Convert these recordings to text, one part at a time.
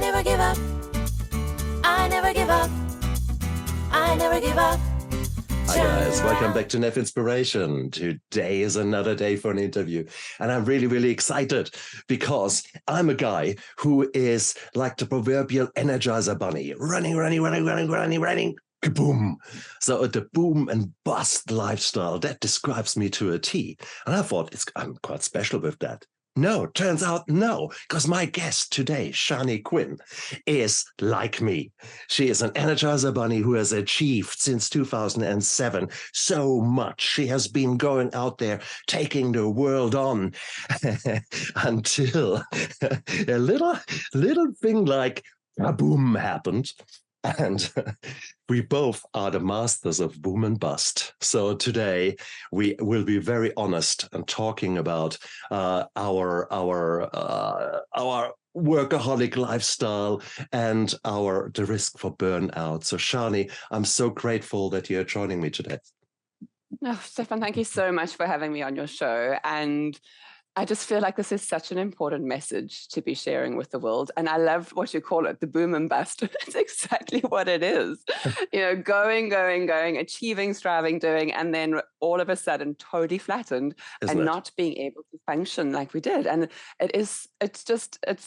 never give up. I never give up. I never give up. Hi guys, welcome back to Neff Inspiration. Today is another day for an interview, and I'm really, really excited because I'm a guy who is like the proverbial Energizer bunny, running, kaboom. So the boom and bust lifestyle, that describes me to a T. And I thought I'm quite special with that. No, turns out no, because my guest today, Sharni Quinn, is like me. She is an Energizer bunny who has achieved since 2007 so much. She has been going out there, taking the world on until a little thing like kaboom happened. And we both are the masters of boom and bust. So today we will be very honest and talking about our workaholic lifestyle and the risk for burnout. So Sharni, I'm so grateful that you're joining me today. Oh, Stephan, thank you so much for having me on your show. And I just feel like this is such an important message to be sharing with the world. And I love what you call it, the boom and bust. It's exactly what it is. Going, achieving, striving, doing, and then all of a sudden totally flattened and not being able to function like we did. And it's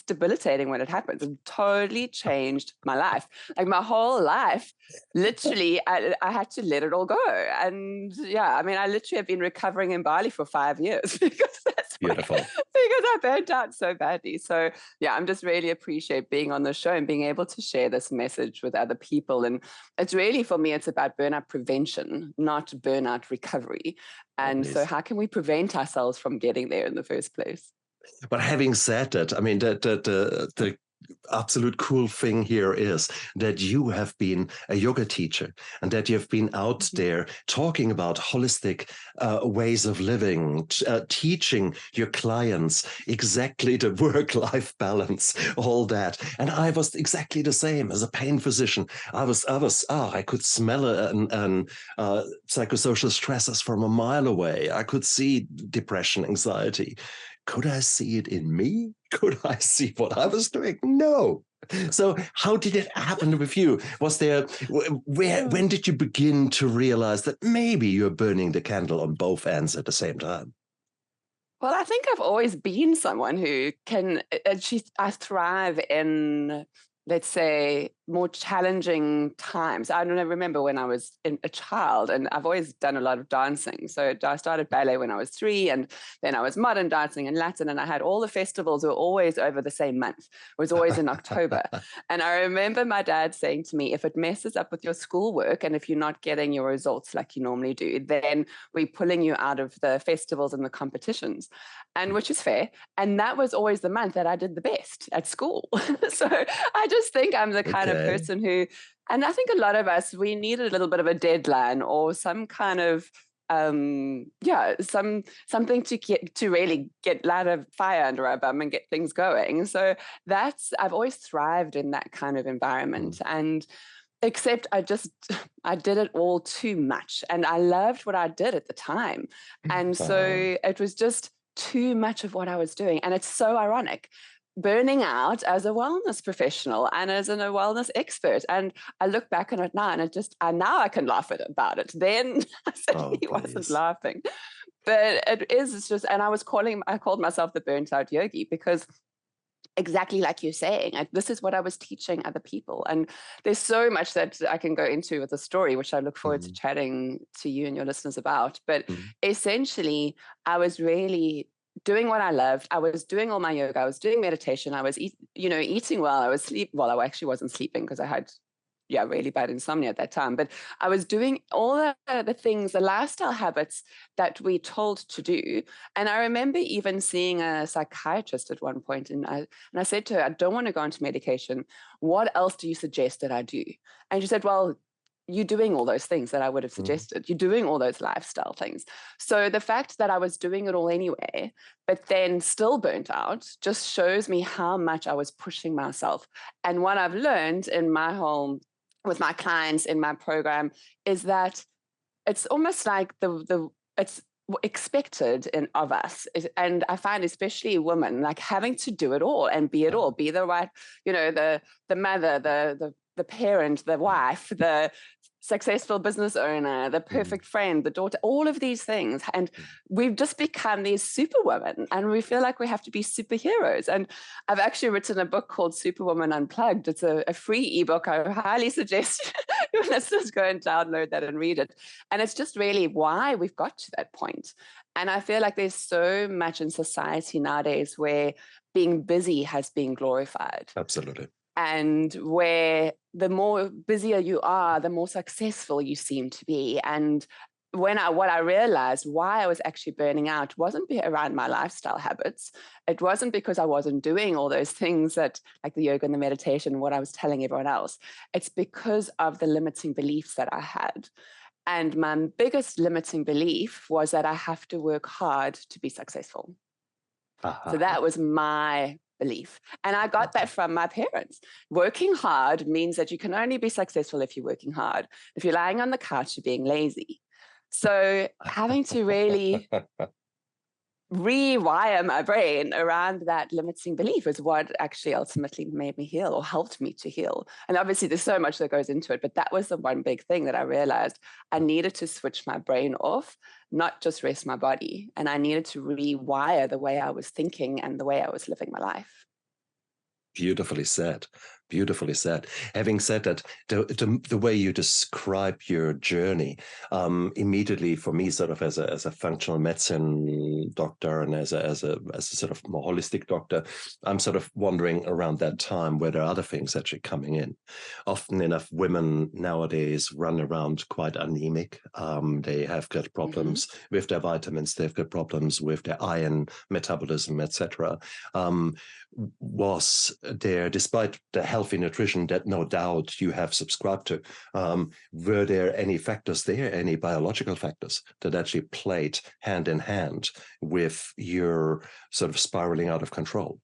debilitating when it happens. It totally changed my life. Like my whole life, literally, I had to let it all go. And yeah, I mean, I literally have been recovering in Bali for 5 years because that's beautiful. Because I burnt out so badly. So yeah, I'm just really appreciate being on the show and being able to share this message with other people. And it's really, for me, it's about burnout prevention, not burnout recovery. And so how can we prevent ourselves from getting there in the first place? But having said that, I mean, the absolute cool thing here is that you have been a yoga teacher and that you've been out there talking about holistic ways of living, teaching your clients exactly the work-life balance, all that. And I was exactly the same as a pain physician. I could smell psychosocial stressors from a mile away. I could see depression, anxiety. Could I see it in me? Could I see what I was doing? No. So how did it happen with you? When did you begin to realize that maybe you're burning the candle on both ends at the same time? Well, I think I've always been someone who I thrive in, let's say, more challenging times. I don't know, remember when I was a child, and I've always done a lot of dancing. So I started ballet when I was 3, and then I was modern dancing and Latin, and I had all the festivals were always over the same month. It was always in October. And I remember my dad saying to me, if it messes up with your schoolwork and if you're not getting your results like you normally do, then we're pulling you out of the festivals and the competitions. And which is fair. And that was always the month that I did the best at school. So I just think I'm the kind of person who, and I think a lot of us, we need a little bit of a deadline or some kind of, something to really get light a fire under our bum and get things going. So I've always thrived in that kind of environment. And except I did it all too much. And I loved what I did at the time. And so it was just too much of what I was doing. And it's so ironic, burning out as a wellness professional and as a wellness expert. And I look back on it now and now I can laugh about it. Then I certainly wasn't laughing. But it's just, and I called myself the burnt out yogi because exactly like you're saying, this is what I was teaching other people. And there's so much that I can go into with the story, which I look forward to chatting to you and your listeners about. But essentially, I was really doing what I loved. I was doing all my yoga. I was doing meditation. I was eating well. I was I actually wasn't sleeping because I had really bad insomnia at that time. But I was doing all the things, the lifestyle habits that we told to do. And I remember even seeing a psychiatrist at one point, and I said to her, I don't want to go into medication. What else do you suggest that I do? And she said, well, you're doing all those things that I would have suggested. You're doing all those lifestyle things. So the fact that I was doing it all anyway, but then still burnt out, just shows me how much I was pushing myself. And what I've learned in my home with my clients in my program is that it's almost like expected of us. And I find especially women like having to do it all and be it all, be the right, the mother, the parent, the wife, the successful business owner, the perfect friend, the daughter, all of these things. And we've just become these superwomen, and we feel like we have to be superheroes. And I've actually written a book called Superwoman Unplugged. It's a free ebook. I highly suggest your listeners go and download that and read it. And it's just really why we've got to that point. And I feel like there's so much in society nowadays where being busy has been glorified. Absolutely. And where the more busier you are, the more successful you seem to be. And what I realized why I was actually burning out wasn't around my lifestyle habits. It wasn't because I wasn't doing all those things that, like the yoga and the meditation, what I was telling everyone else. It's because of the limiting beliefs that I had. And my biggest limiting belief was that I have to work hard to be successful. So that was my belief. And I got that from my parents. Working hard means that you can only be successful if you're working hard. If you're lying on the couch, you're being lazy. So having to really rewire my brain around that limiting belief is what actually ultimately made me heal, or helped me to heal. And obviously there's so much that goes into it, but that was the one big thing that I realized. I needed to switch my brain off, not just rest my body. And I needed to rewire the way I was thinking and the way I was living my life. Beautifully said. Beautifully said. Having said that, the way you describe your journey, immediately for me, sort of as a functional medicine doctor and as a sort of more holistic doctor, I'm sort of wondering around that time where there are other things actually coming in. Often enough, women nowadays run around quite anemic. They have got problems with their vitamins. They've got problems with their iron metabolism, etc. Was there, despite the healthy nutrition that no doubt you have subscribed to, were there any factors there, any biological factors that actually played hand in hand with your sort of spiraling out of control?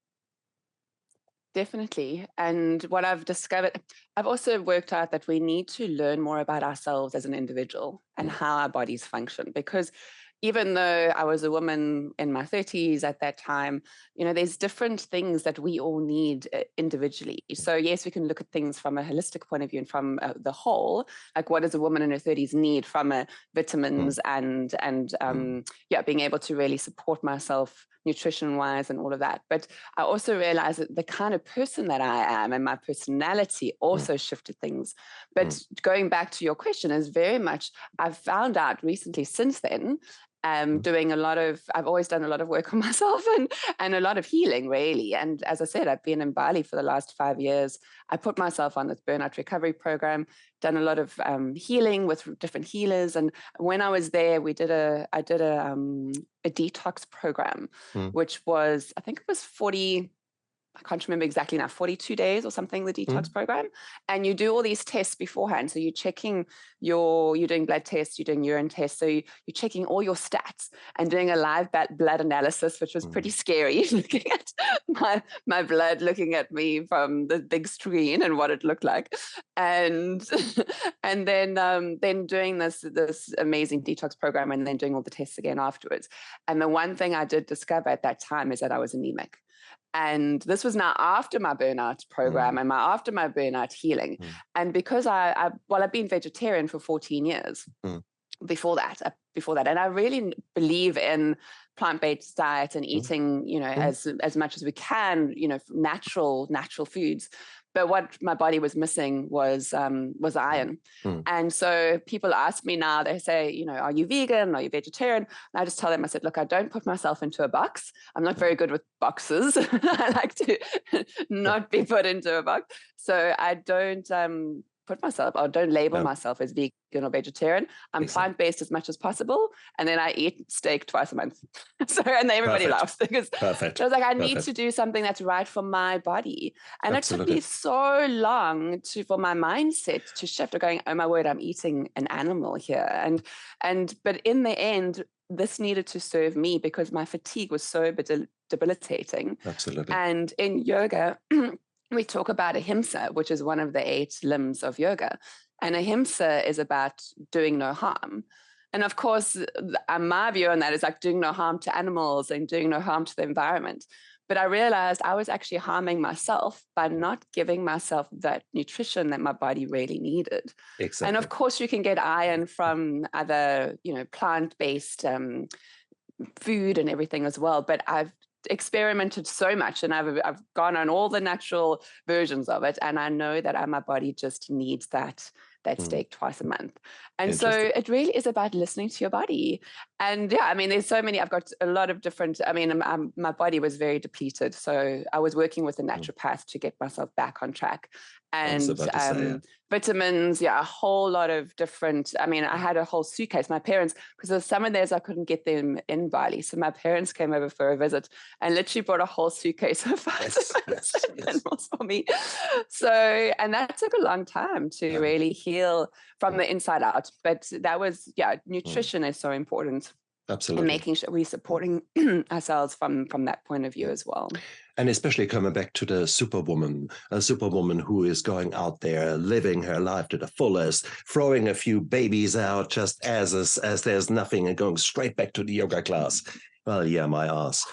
Definitely. And what I've discovered, I've also worked out that we need to learn more about ourselves as an individual and how our bodies function, because even though I was a woman in my 30s at that time, there's different things that we all need individually. So yes, we can look at things from a holistic point of view and from the whole, like what does a woman in her 30s need from vitamins and being able to really support myself nutrition-wise and all of that. But I also realized that the kind of person that I am and my personality also shifted things. But going back to your question is very much, I've found out recently since then, I've always done a lot of work on myself and a lot of healing, really. And as I said, I've been in Bali for the last 5 years. I put myself on this burnout recovery program, done a lot of healing with different healers. And when I was there, I did a detox program, which was, I think it was 40, I can't remember exactly now, 42 days or something, the detox program. And you do all these tests beforehand. So you're checking you're doing blood tests, you're doing urine tests. So you're checking all your stats and doing a live blood analysis, which was pretty scary, looking at my blood, looking at me from the big screen and what it looked like. And then doing this amazing detox program and then doing all the tests again afterwards. And the one thing I did discover at that time is that I was anemic. And this was now after my burnout program and after my burnout healing. And because I've been vegetarian for 14 years before that. And I really believe in plant-based diet and eating, as much as we can, natural foods. But what my body was missing was iron. And so people ask me now, they say, are you vegan? Are you vegetarian? And I just tell them, I said, look, I don't put myself into a box. I'm not very good with boxes. I like to not be put into a box. So I don't don't label myself as vegan or vegetarian. I'm plant-based as much as possible. And then I eat steak twice a month. And everybody laughs because I was like, I need to do something that's right for my body. And it took me so long for my mindset to shift, of going, oh my word, I'm eating an animal here. But in the end, this needed to serve me because my fatigue was so debilitating. Absolutely. And in yoga, we talk about ahimsa, which is one of the 8 limbs of yoga. And ahimsa is about doing no harm. And of course, my view on that is like doing no harm to animals and doing no harm to the environment. But I realized I was actually harming myself by not giving myself that nutrition that my body really needed. Exactly. And of course, you can get iron from other, plant-based food and everything as well. But I've experimented so much, and I've gone on all the natural versions of it, and I know that my body just needs that steak twice a month. And so it really is about listening to your body. And yeah, I mean, there's so many, I've got a lot of different, my body was very depleted. So I was working with a naturopath to get myself back on track. And vitamins, a whole lot of different, I had a whole suitcase. My parents, because there's some of those I couldn't get them in Bali. So my parents came over for a visit and literally brought a whole suitcase of vitamins and minerals for me. So, and that took a long time to really heal from the inside out. But that was, nutrition is so important. Absolutely. And making sure we're supporting ourselves from that point of view as well. And especially coming back to the superwoman, a superwoman who is going out there, living her life to the fullest, throwing a few babies out just as there's nothing and going straight back to the yoga class. Well, yeah, my ass.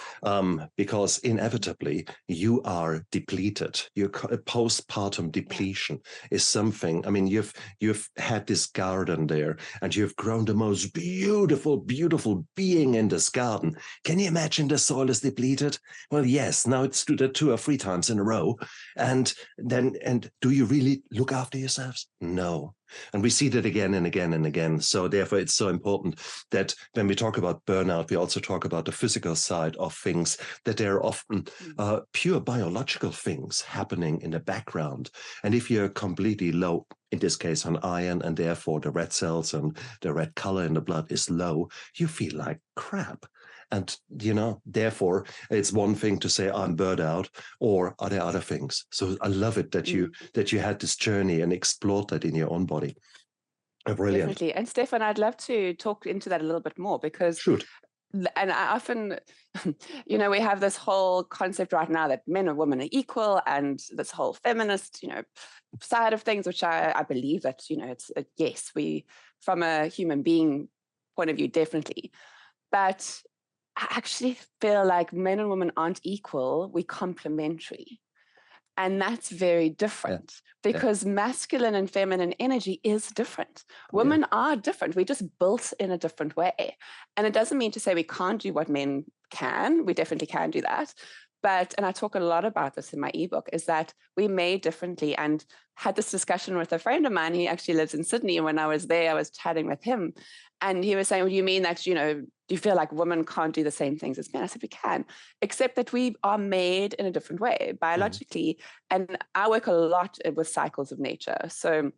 Because inevitably you are depleted. Your postpartum depletion is something. I mean, you've had this garden there, and you've grown the most beautiful, beautiful being in this garden. Can you imagine the soil is depleted? Well, yes. Now it's 2 or 3 times in a row, and do you really look after yourselves? No. And we see that again and again and again. So therefore, it's so important that when we talk about burnout, we also talk about the physical side of things, that there are often pure biological things happening in the background. And if you're completely low, in this case on iron, and therefore the red cells and the red color in the blood is low, you feel like crap. And, therefore, it's one thing to say I'm burned out, or are there other things? So I love it that you had this journey and explored that in your own body. Brilliant. Definitely. And Stephan, I'd love to talk into that a little bit more, because Shoot. And I often, we have this whole concept right now that men and women are equal, and this whole feminist, side of things, which I believe that, it's yes, we, from a human being point of view, definitely. But I actually feel like men and women aren't equal. We're complementary. And that's very different because masculine and feminine energy is different. Women are different. We're just built in a different way. And it doesn't mean to say we can't do what men can. We definitely can do that. But, and I talk a lot about this in my ebook, is that we made differently. And had this discussion with a friend of mine. He actually lives in Sydney. And when I was there, I was chatting with him. And he was saying, well, you mean that, do you feel like women can't do the same things as men? I said, we can, except that we are made in a different way biologically. And I work a lot with cycles of nature. So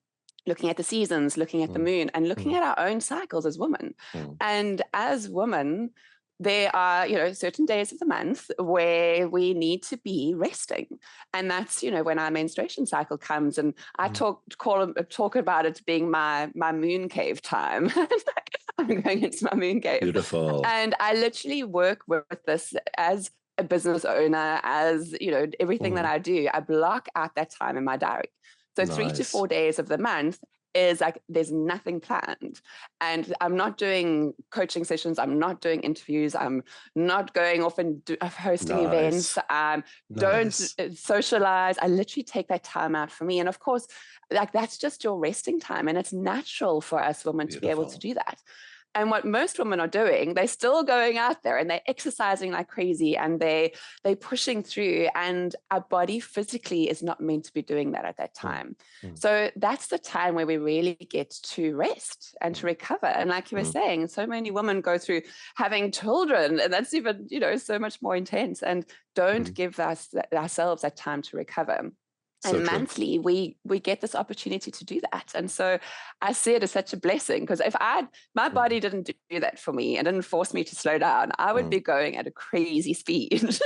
looking at the seasons, looking at the moon, and looking at our own cycles as women. And as women, there are, certain days of the month where we need to be resting. And that's, when our menstruation cycle comes, and I talk about it being my moon cave time. I'm going into my moon cave. Beautiful. And I literally work with this as a business owner, as, everything that I do. I block out that time in my diary. So 3 to 4 days of the month is like there's nothing planned, and I'm not doing coaching sessions, I'm not doing interviews, I'm not going off and hosting events, don't socialize. I literally take that time out for me. And of course, like that's just your resting time, and it's natural for us women to be able to do that. And what most women are doing, they're still going out there and they're exercising like crazy, and they're pushing through, and our body physically is not meant to be doing that at that time. So that's the time where we really get to rest and to recover. And like you were saying, so many women go through having children, and that's even, so much more intense, and don't give ourselves that time to recover. And monthly, we get this opportunity to do that. And so I see it as such a blessing, because if my body didn't do that for me and didn't force me to slow down, I would be going at a crazy speed.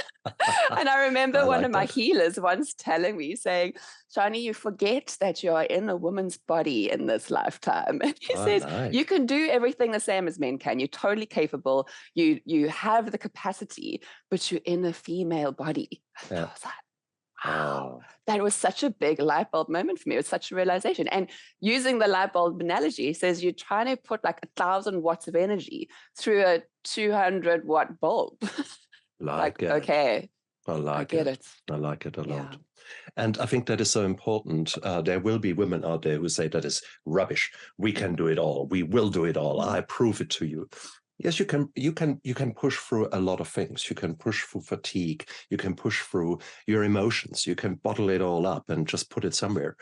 And I remember one of my healers once telling me, saying, Sharni, you forget that you are in a woman's body in this lifetime. And he says, you can do everything the same as men can. You're totally capable. You have the capacity, but you're in a female body. I was like, wow, that was such a big light bulb moment for me. It was such a realization. And using the light bulb analogy says you're trying to put like 1,000 watts of energy through a 200 watt bulb. Like it. Okay, I get it. I like it a Yeah. lot. And I think that is so important. There will be women out there who say that is rubbish. We can do it all. We will do it all. I prove it to you. Yes, you can push through a lot of things. You can push through fatigue. You can push through your emotions. You can bottle it all up and just put it somewhere.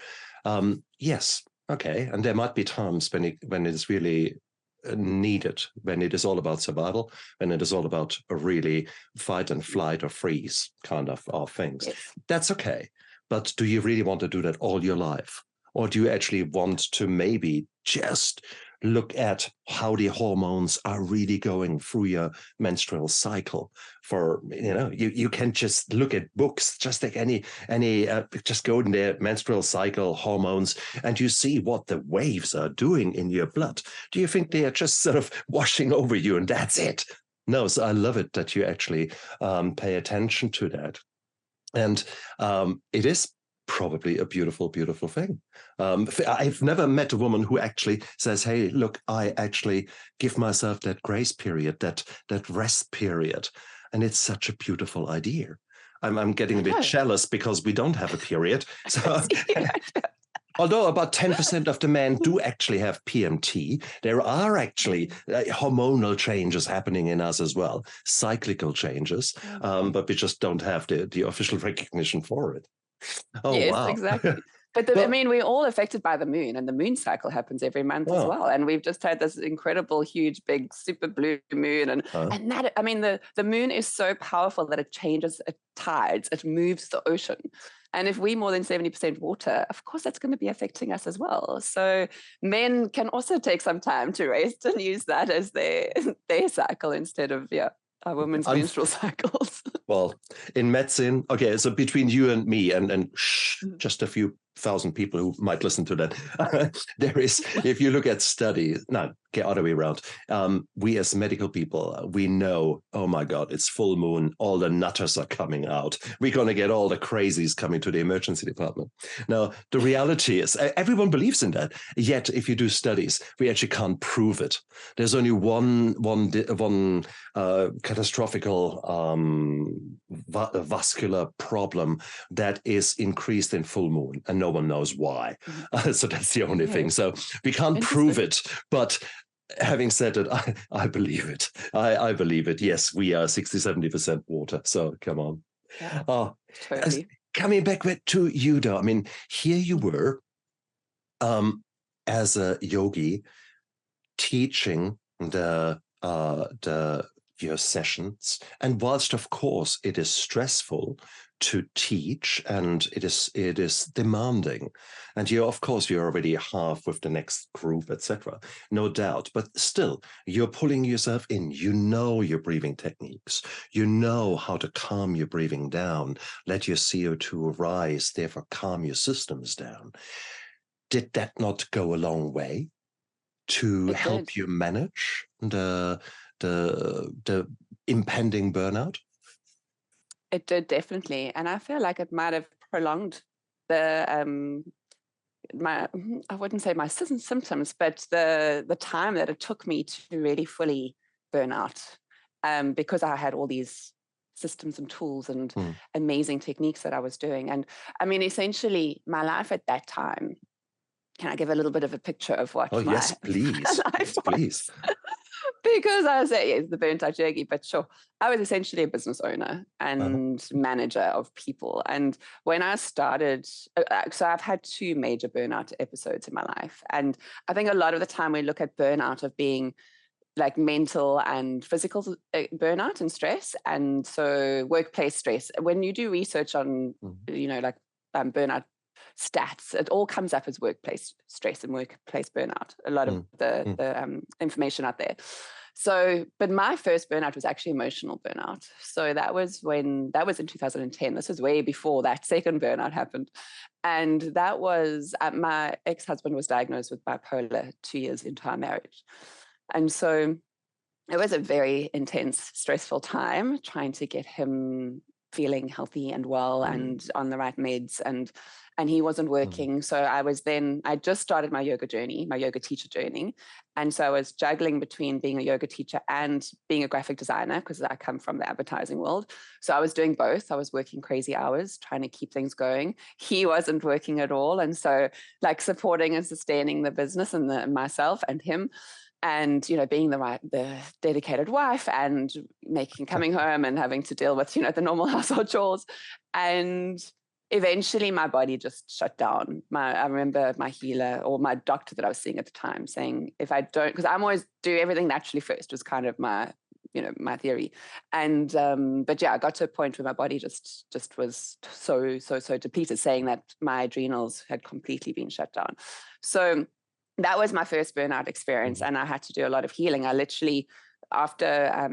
Yes, okay. And there might be times when it is really needed, when it is all about survival, when it is all about a really fight and flight or freeze kind of things. Yes. That's okay. But do you really want to do that all your life? Or do you actually want to maybe just look at how the hormones are really going through your menstrual cycle? For, you can just look at books, just like just go in their menstrual cycle hormones, and you see what the waves are doing in your blood. Do you think they are just sort of washing over you and that's it? No, so I love it that you actually pay attention to that. And it is probably a beautiful, beautiful thing. I've never met a woman who actually says, hey, look, I actually give myself that grace period, that rest period. And it's such a beautiful idea. I'm getting a bit jealous because we don't have a period. So although about 10% of the men do actually have PMT, there are actually hormonal changes happening in us as well, cyclical changes, but we just don't have the official recognition for it. Oh, yes, wow. exactly. But we're all affected by the moon, and the moon cycle happens every month as well. And we've just had this incredible, huge, big, super blue moon. And that, the moon is so powerful that it changes tides, it moves the ocean. And if we're more than 70% water, of course, that's going to be affecting us as well. So men can also take some time to rest and use that as their cycle instead of, our women's menstrual cycles. Well, in medicine, okay, so between you and me and just a few thousand people who might listen to that, there is, if you look at studies, get other way around. We as medical people, we know, oh my God, it's full moon, all the nutters are coming out. We're going to get all the crazies coming to the emergency department. Now, the reality is, everyone believes in that. Yet, if you do studies, we actually can't prove it. There's only one catastrophic vascular problem that is increased in full moon, and no one knows why. So that's the only thing. So we can't prove it, but having said it, I believe it. I believe it. Yes, we are 60-70% water. So come on. Yeah, totally. Coming back to you, though. I mean, here you were as a yogi teaching your sessions, and whilst of course it is stressful to teach and it is demanding, and you're already half with the next group, etc., no doubt, but still you're pulling yourself in. Your breathing techniques, how to calm your breathing down, let your CO2 rise, therefore calm your systems down. Did that not go a long way to help you manage the impending burnout? It did, definitely. And I feel like it might have prolonged the I wouldn't say my symptoms, but the time that it took me to really fully burn out, because I had all these systems and tools and amazing techniques that I was doing. And I mean, essentially my life at that time, can I give a little bit of a picture of what yes, please. life was? Please. Because I was the burnt out yogi, but sure, I was essentially a business owner and manager of people. And when I started, so I've had 2 major burnout episodes in my life. And I think a lot of the time we look at burnout of being like mental and physical burnout and stress. And so workplace stress, when you do research on, burnout stats, it all comes up as workplace stress and workplace burnout, a lot of the information out there. So, but my first burnout was actually emotional burnout. So that was in 2010. This was way before that second burnout happened. And that was, my ex-husband was diagnosed with bipolar 2 years into our marriage. And so it was a very intense, stressful time trying to get him feeling healthy and well and on the right meds, and he wasn't working. So I just started my yoga journey, my yoga teacher journey. And so I was juggling between being a yoga teacher and being a graphic designer, because I come from the advertising world. So I was doing both. I was working crazy hours, trying to keep things going. He wasn't working at all. And so like supporting and sustaining the business and myself and him, and, you know, being the dedicated wife and coming home and having to deal with, you know, the normal household chores. And eventually my body just shut down. I remember my healer or my doctor that I was seeing at the time saying, if I don't, because I'm always do everything naturally first, was kind of my theory. And, but yeah, I got to a point where my body just was so depleted, saying that my adrenals had completely been shut down. So that was my first burnout experience. And I had to do a lot of healing. I literally, after,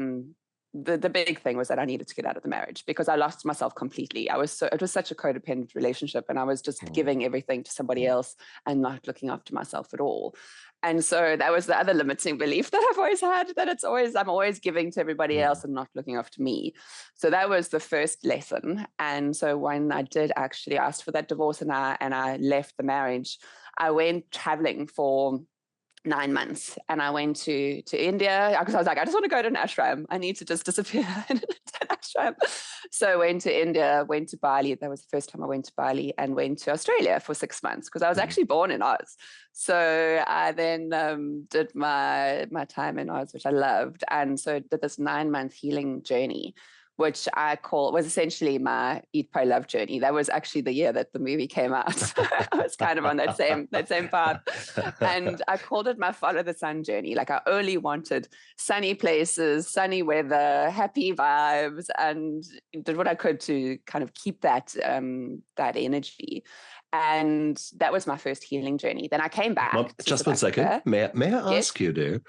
the big thing was that I needed to get out of the marriage, because I lost myself completely. It was such a codependent relationship, and I was just giving everything to somebody else and not looking after myself at all. And so that was the other limiting belief that I've always had, that I'm always giving to everybody else and not looking after me. So that was the first lesson. And so when I did actually ask for that divorce and I left the marriage, I went traveling for 9 months, and I went to India, because I was like, I just want to go to an ashram. I need to just disappear in an ashram. So I went to India, went to Bali. That was the first time I went to Bali, and went to Australia for 6 months, because I was actually born in Oz. So I then did my time in Oz, which I loved. And so did this 9-month healing journey, which I was essentially my Eat, Pray, Love journey. That was actually the year that the movie came out. I was kind of on that same path. And I called it my Follow the Sun journey. Like, I only wanted sunny places, sunny weather, happy vibes, and did what I could to kind of keep that energy. And that was my first healing journey. Then I came back. Well, just 1 second. May I ask you there,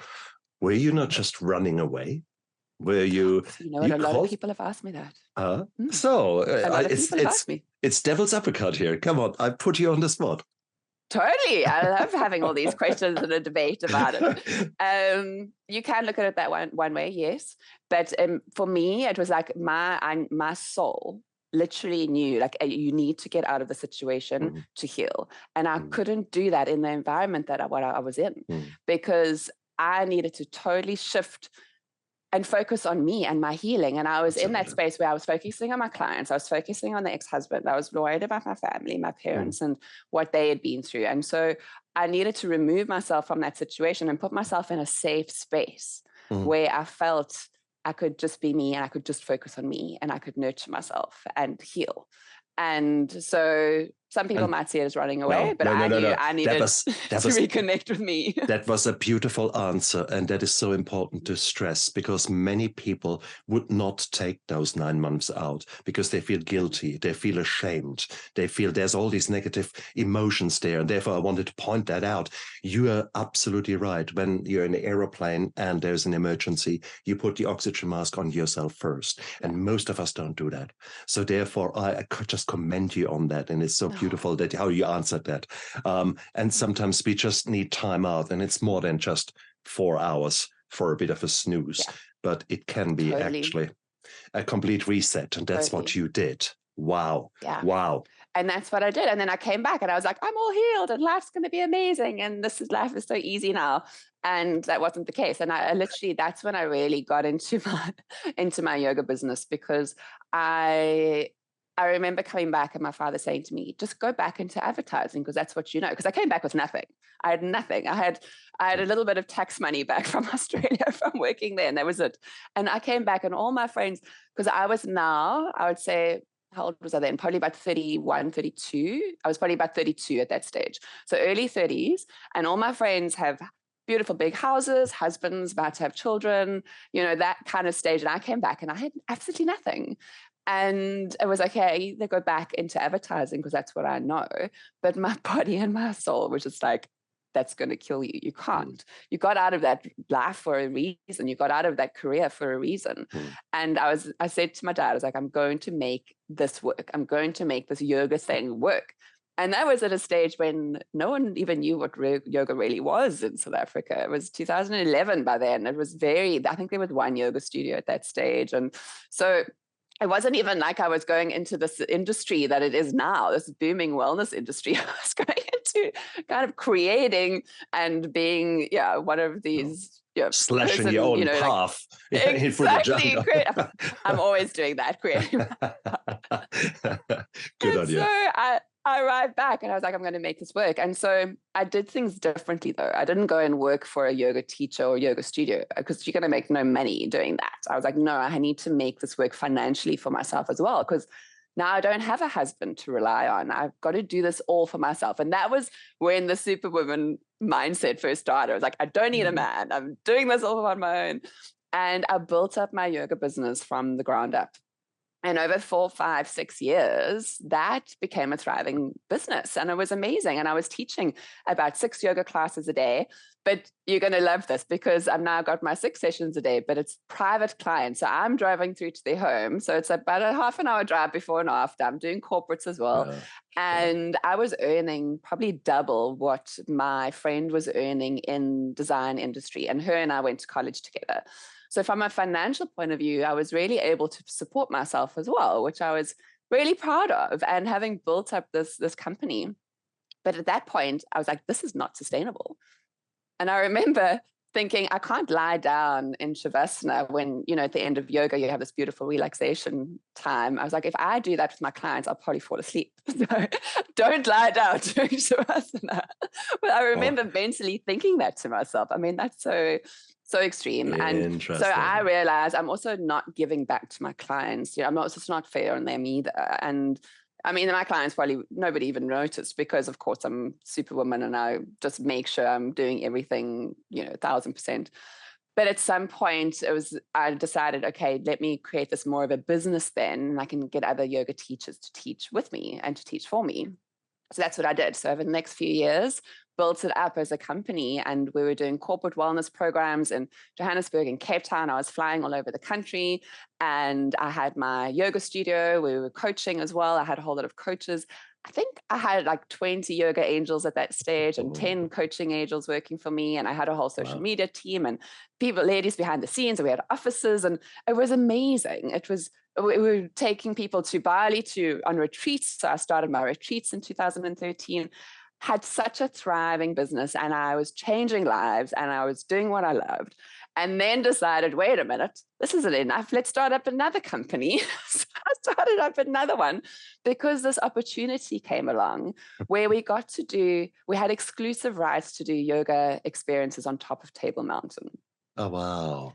were you not just running away? Where you know, a lot of people have asked me that. So a lot of people have asked me. It's devil's uppercut here. Come on, I put you on the spot. Totally. I love having all these questions and a debate about it. You can look at it that one way, yes. But for me, it was like my soul literally knew, like, you need to get out of the situation to heal. And I couldn't do that in the environment that I was in, because I needed to totally shift and focus on me and my healing. And I was in that space where I was focusing on my clients. I was focusing on the ex-husband. I was worried about my family, my parents, and what they had been through. And so I needed to remove myself from that situation and put myself in a safe space where I felt I could just be me, and I could just focus on me, and I could nurture myself and heal. And so some people might see it as running away, but I needed to reconnect with me. That was a beautiful answer. And that is so important to stress, because many people would not take those 9 months out because they feel guilty. They feel ashamed. They feel there's all these negative emotions there. And therefore, I wanted to point that out. You are absolutely right. When you're in an aeroplane and there's an emergency, you put the oxygen mask on yourself first. And most of us don't do that. So therefore, I could just commend you on that. And it's so beautiful that how you answered that. And sometimes we just need time out, and it's more than just 4 hours for a bit of a snooze, but it can be actually a complete reset. And that's what you did. Wow. Yeah. Wow. And that's what I did. And then I came back and I was like, I'm all healed and life's going to be amazing. And life is so easy now. And that wasn't the case. And I literally, that's when I really got into my yoga business, because I remember coming back and my father saying to me, just go back into advertising, because that's what you know. Because I came back with nothing. I had nothing. I had a little bit of tax money back from Australia from working there, and that was it. And I came back, and all my friends, because I would say, how old was I then? Probably about 31, 32. I was probably about 32 at that stage. So early 30s. And all my friends have beautiful big houses, husbands, about to have children, that kind of stage. And I came back and I had absolutely nothing. And it was okay, they go back into advertising because that's what I know. But my body and my soul was just like, that's going to kill you. You can't. You got out of that life for a reason. You got out of that career for a reason. And I said to my dad, I was like, I'm going to make this work. I'm going to make this yoga thing work. And that was at a stage when no one even knew what yoga really was in South Africa. It was 2011 by then. It was I think there was one yoga studio at that stage. And so it wasn't even like I was going into this industry that it is now, this booming wellness industry. I was going into kind of creating and being, one of these, slashing your own path for the jungle. I'm always doing that, creating. Good on you. So I arrived back and I was like, I'm going to make this work. And so I did things differently, though. I didn't go and work for a yoga teacher or yoga studio because you're going to make no money doing that. I was like, no, I need to make this work financially for myself as well, because now I don't have a husband to rely on. I've got to do this all for myself. And that was when the superwoman mindset first started. I was like, I don't need a man. I'm doing this all on my own. And I built up my yoga business from the ground up. And over 4, 5, 6 years, that became a thriving business. And it was amazing. And I was teaching about 6 yoga classes a day. But you're going to love this because I've now got my 6 sessions a day, but it's private clients. So I'm driving through to their home. So it's about a half an hour drive before and after. I'm doing corporates as well. And I was earning probably double what my friend was earning in design industry. And her and I went to college together. So from a financial point of view, I was really able to support myself as well, which I was really proud of, and having built up this company. But at that point, I was like, this is not sustainable. And I remember thinking, I can't lie down in Shavasana when, at the end of yoga, you have this beautiful relaxation time. I was like, if I do that with my clients, I'll probably fall asleep. So don't lie down during Shavasana. But I remember mentally thinking that to myself. I mean, that's so extreme. And so I realized I'm also not giving back to my clients. It's not fair on them either. And I mean, my clients probably nobody even noticed because, of course, I'm superwoman and I just make sure I'm doing everything, 1,000%. But at some point, I decided, okay, let me create this more of a business then, and I can get other yoga teachers to teach with me and to teach for me. So that's what I did. So over the next few years, built it up as a company, and we were doing corporate wellness programs in Johannesburg and Cape Town. I was flying all over the country, and I had my yoga studio. We were coaching as well. I had a whole lot of coaches. I think I had like 20 yoga angels at that stage and 10 coaching angels working for me. And I had a whole social media team and ladies behind the scenes. And we had offices, and it was amazing. We were taking people to Bali on retreats. So I started my retreats in 2013. Had such a thriving business, and I was changing lives, and I was doing what I loved, and then decided, wait a minute, this isn't enough. Let's start up another company. So I started up another one because this opportunity came along where we had exclusive rights to do yoga experiences on top of Table Mountain. Oh, wow.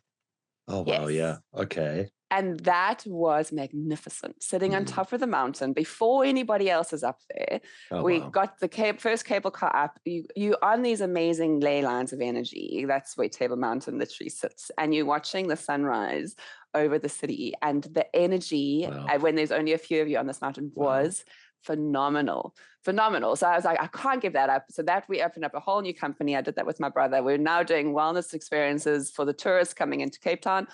Oh, yes. wow. Yeah. Okay. And that was magnificent, sitting on top of the mountain before anybody else is up there. Got the first cable car up. You're on these amazing ley lines of energy. That's where Table Mountain literally sits. And you're watching the sunrise over the city. And the energy, when there's only a few of you on this mountain, was phenomenal. So I was like, I can't give that up. So that we opened up a whole new company. I did that with my brother. We're now doing wellness experiences for the tourists coming into Cape Town.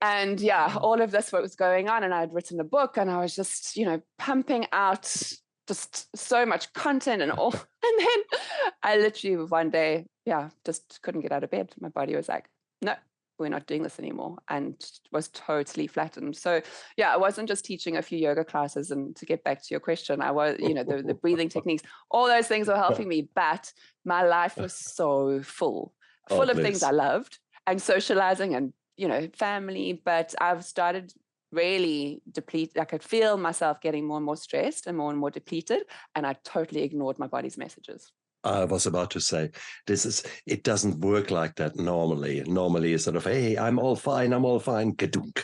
And all of this, what was going on. And I had written a book, and I was just, pumping out just so much content and all. And then I literally one day, just couldn't get out of bed. My body was like, no, we're not doing this anymore, and was totally flattened. So I wasn't just teaching a few yoga classes. And to get back to your question, I was, the breathing techniques, all those things were helping me, but my life was so full of things I loved, and socializing and family, but I've started really depleted. I could feel myself getting more and more stressed and more depleted, and I totally ignored my body's messages. I was about to say, it doesn't work like that normally. Normally it's sort of, hey, I'm all fine, gadunk.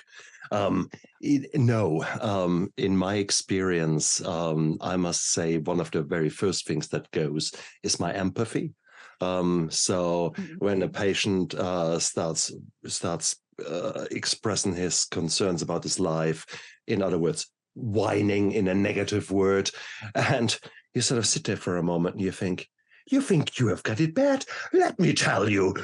In my experience, I must say one of the very first things that goes is my empathy. So when a patient starts expressing his concerns about his life, in other words, whining in a negative word, and you sort of sit there for a moment and you think you have got it bad? Let me tell you.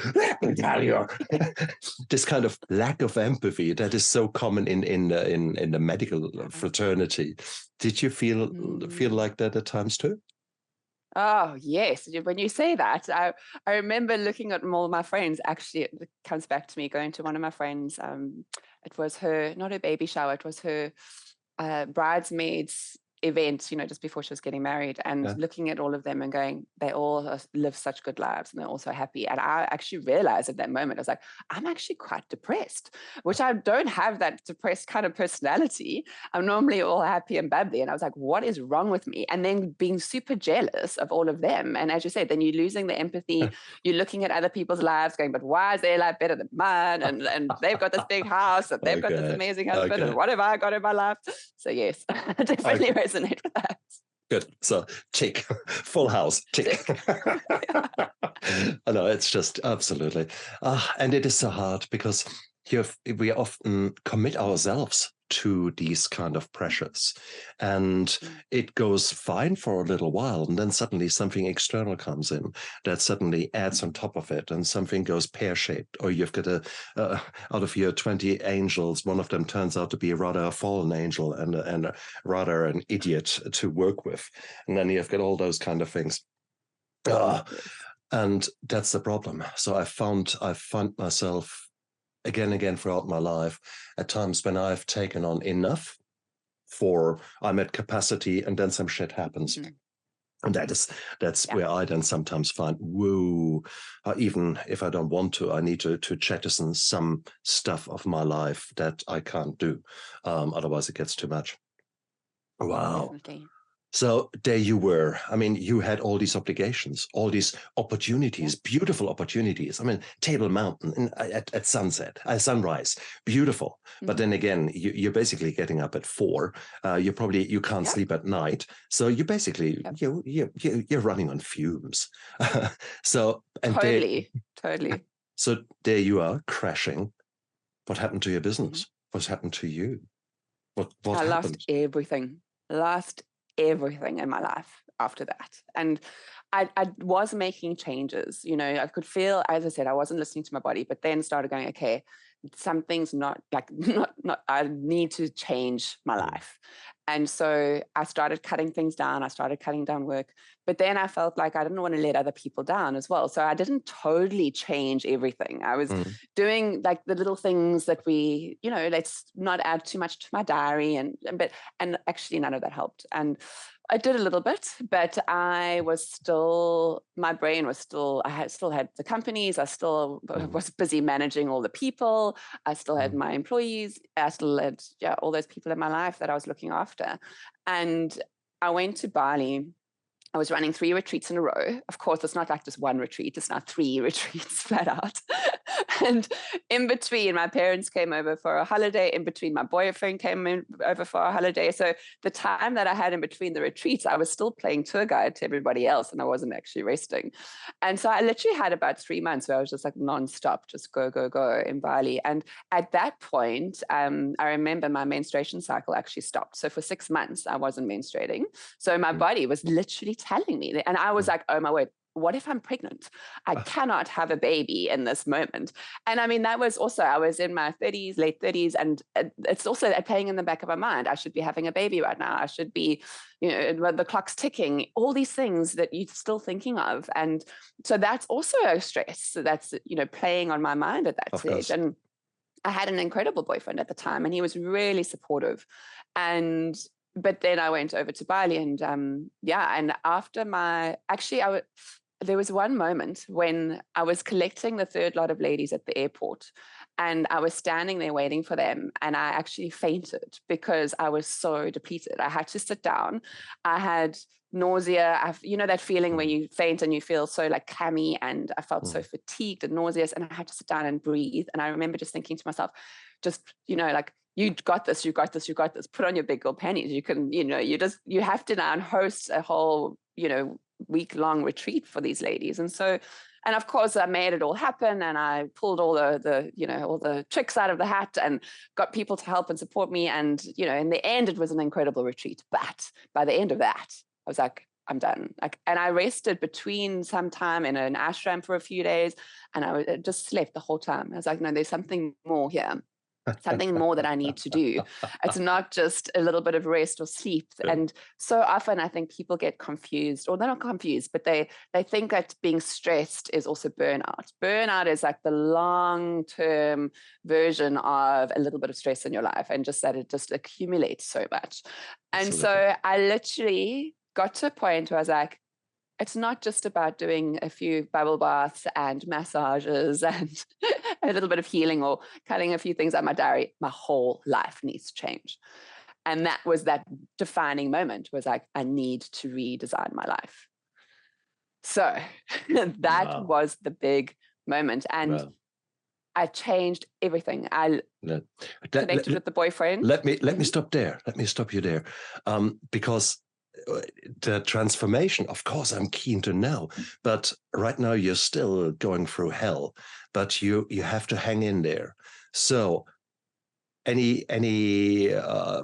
This kind of lack of empathy that is so common in the medical fraternity. Did you feel like that at times too? Oh, yes. When you say that, I remember looking at all my friends. Actually, it comes back to me going to one of my friends' it was her, not her baby shower, it was her bridesmaids event, just before she was getting married, and looking at all of them and going, they all live such good lives and they're all so happy. And I actually realized at that moment, I was like, I'm actually quite depressed, which I don't have that depressed kind of personality. I'm normally all happy and bubbly. And I was like, what is wrong with me? And then being super jealous of all of them. And as you said, then you're losing the empathy. You're looking at other people's lives going, but why is their life better than mine? And they've got this big house and they've got this amazing husband. And what have I got in my life? So yes, definitely resonate with that. Good. So tick, full house, tick. I know, it's just absolutely. And it is so hard because we often commit ourselves to these kind of pressures, and it goes fine for a little while, and then suddenly something external comes in that suddenly adds on top of it, and something goes pear-shaped, or you've got out of your 20 angels, one of them turns out to be rather a fallen angel and rather an idiot to work with, and then you've got all those kind of things. And that's the problem. So I found myself again and again throughout my life, at times when I've taken on enough for I'm at capacity, and then some shit happens. And that's where I then sometimes find, whoa, even if I don't want to, I need to jettison some stuff of my life that I can't do. Otherwise it gets too much. Wow. Definitely. So there you were. I mean, you had all these obligations, all these opportunities, beautiful opportunities. I mean, Table Mountain at sunrise, beautiful. But then again, you're basically getting up at 4. You can't sleep at night. So you basically, you're running on fumes. So and totally. So there you are crashing. What happened to your business? What's happened to you? What I happened? Lost everything in my life after that. And I was making changes, I could feel, as I said, I wasn't listening to my body, but then started going, okay, something's not I need to change my life. And so I started cutting things down. I started cutting down work, but then I felt like I didn't want to let other people down as well. So I didn't totally change everything. I was doing like the little things that we, let's not add too much to my diary, and actually none of that helped. And I did a little bit, but my brain was still, I still had the companies. I still was busy managing all the people. I still had my employees. I still had all those people in my life that I was looking after. And I went to Bali. I was running 3 retreats in a row. Of course, it's not like just one retreat. It's now 3 retreats flat out. And in between, my parents came over for a holiday. In between, my boyfriend came over for a holiday. So the time that I had in between the retreats, I was still playing tour guide to everybody else, and I wasn't actually resting. And so I literally had about 3 months where I was just like nonstop, just go, go, go in Bali. And at that point, I remember my menstruation cycle actually stopped. So for 6 months, I wasn't menstruating. So my body was literally telling me, and I was like, oh my word, what if I'm pregnant? I cannot have a baby in this moment. And I mean, that was also, I was in my 30s, late 30s, and it's also playing in the back of my mind. I should be having a baby right now. I should be, the clock's ticking, all these things that you're still thinking of. And so that's also a stress. So that's, playing on my mind at that stage. And I had an incredible boyfriend at the time, and he was really supportive. But then I went over to Bali, and and after there was one moment when I was collecting the 3rd lot of ladies at the airport, and I was standing there waiting for them, and I actually fainted because I was so depleted. I had to sit down. I had nausea. That feeling where you faint and you feel so like clammy, and I felt so fatigued and nauseous, and I had to sit down and breathe. And I remember just thinking to myself, you got this, put on your big girl panties. You can, you have to now host a whole, week-long retreat for these ladies. And so, and of course I made it all happen, and I pulled all the tricks out of the hat and got people to help and support me. And, in the end, it was an incredible retreat. But by the end of that, I was like, I'm done. And I rested between some time in an ashram for a few days, and I just slept the whole time. I was like, no, there's something more here. something more that I need to do. It's not just a little bit of rest or sleep. Yeah. And so often I think people get confused, or they're not confused, but they think that being stressed is also burnout. Burnout is like the long-term version of a little bit of stress in your life, and just that it just accumulates so much. And Absolutely. so I literally got to a point where I was like, it's not just about doing a few bubble baths and massages and a little bit of healing or cutting a few things out of my diary. My whole life needs to change. And that was that defining moment, was like, I need to redesign my life. So that Wow. was the big moment. And Wow. I changed everything. I connected with the boyfriend. Let me stop there. Let me stop you there. Because the transformation, of course, I'm keen to know, but right now you're still going through hell, but you have to hang in there. So any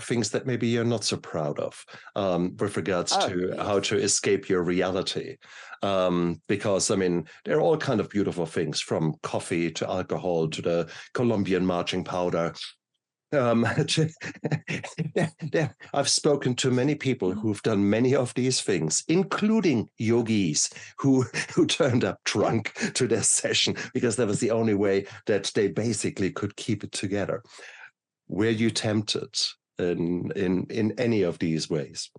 things that maybe you're not so proud of with regards to how to escape your reality? Because I mean, there are all kind of beautiful things, from coffee to alcohol to the Colombian marching powder. I've spoken to many people who've done many of these things, including yogis who turned up drunk to their session because that was the only way that they basically could keep it together. Were you tempted in any of these ways?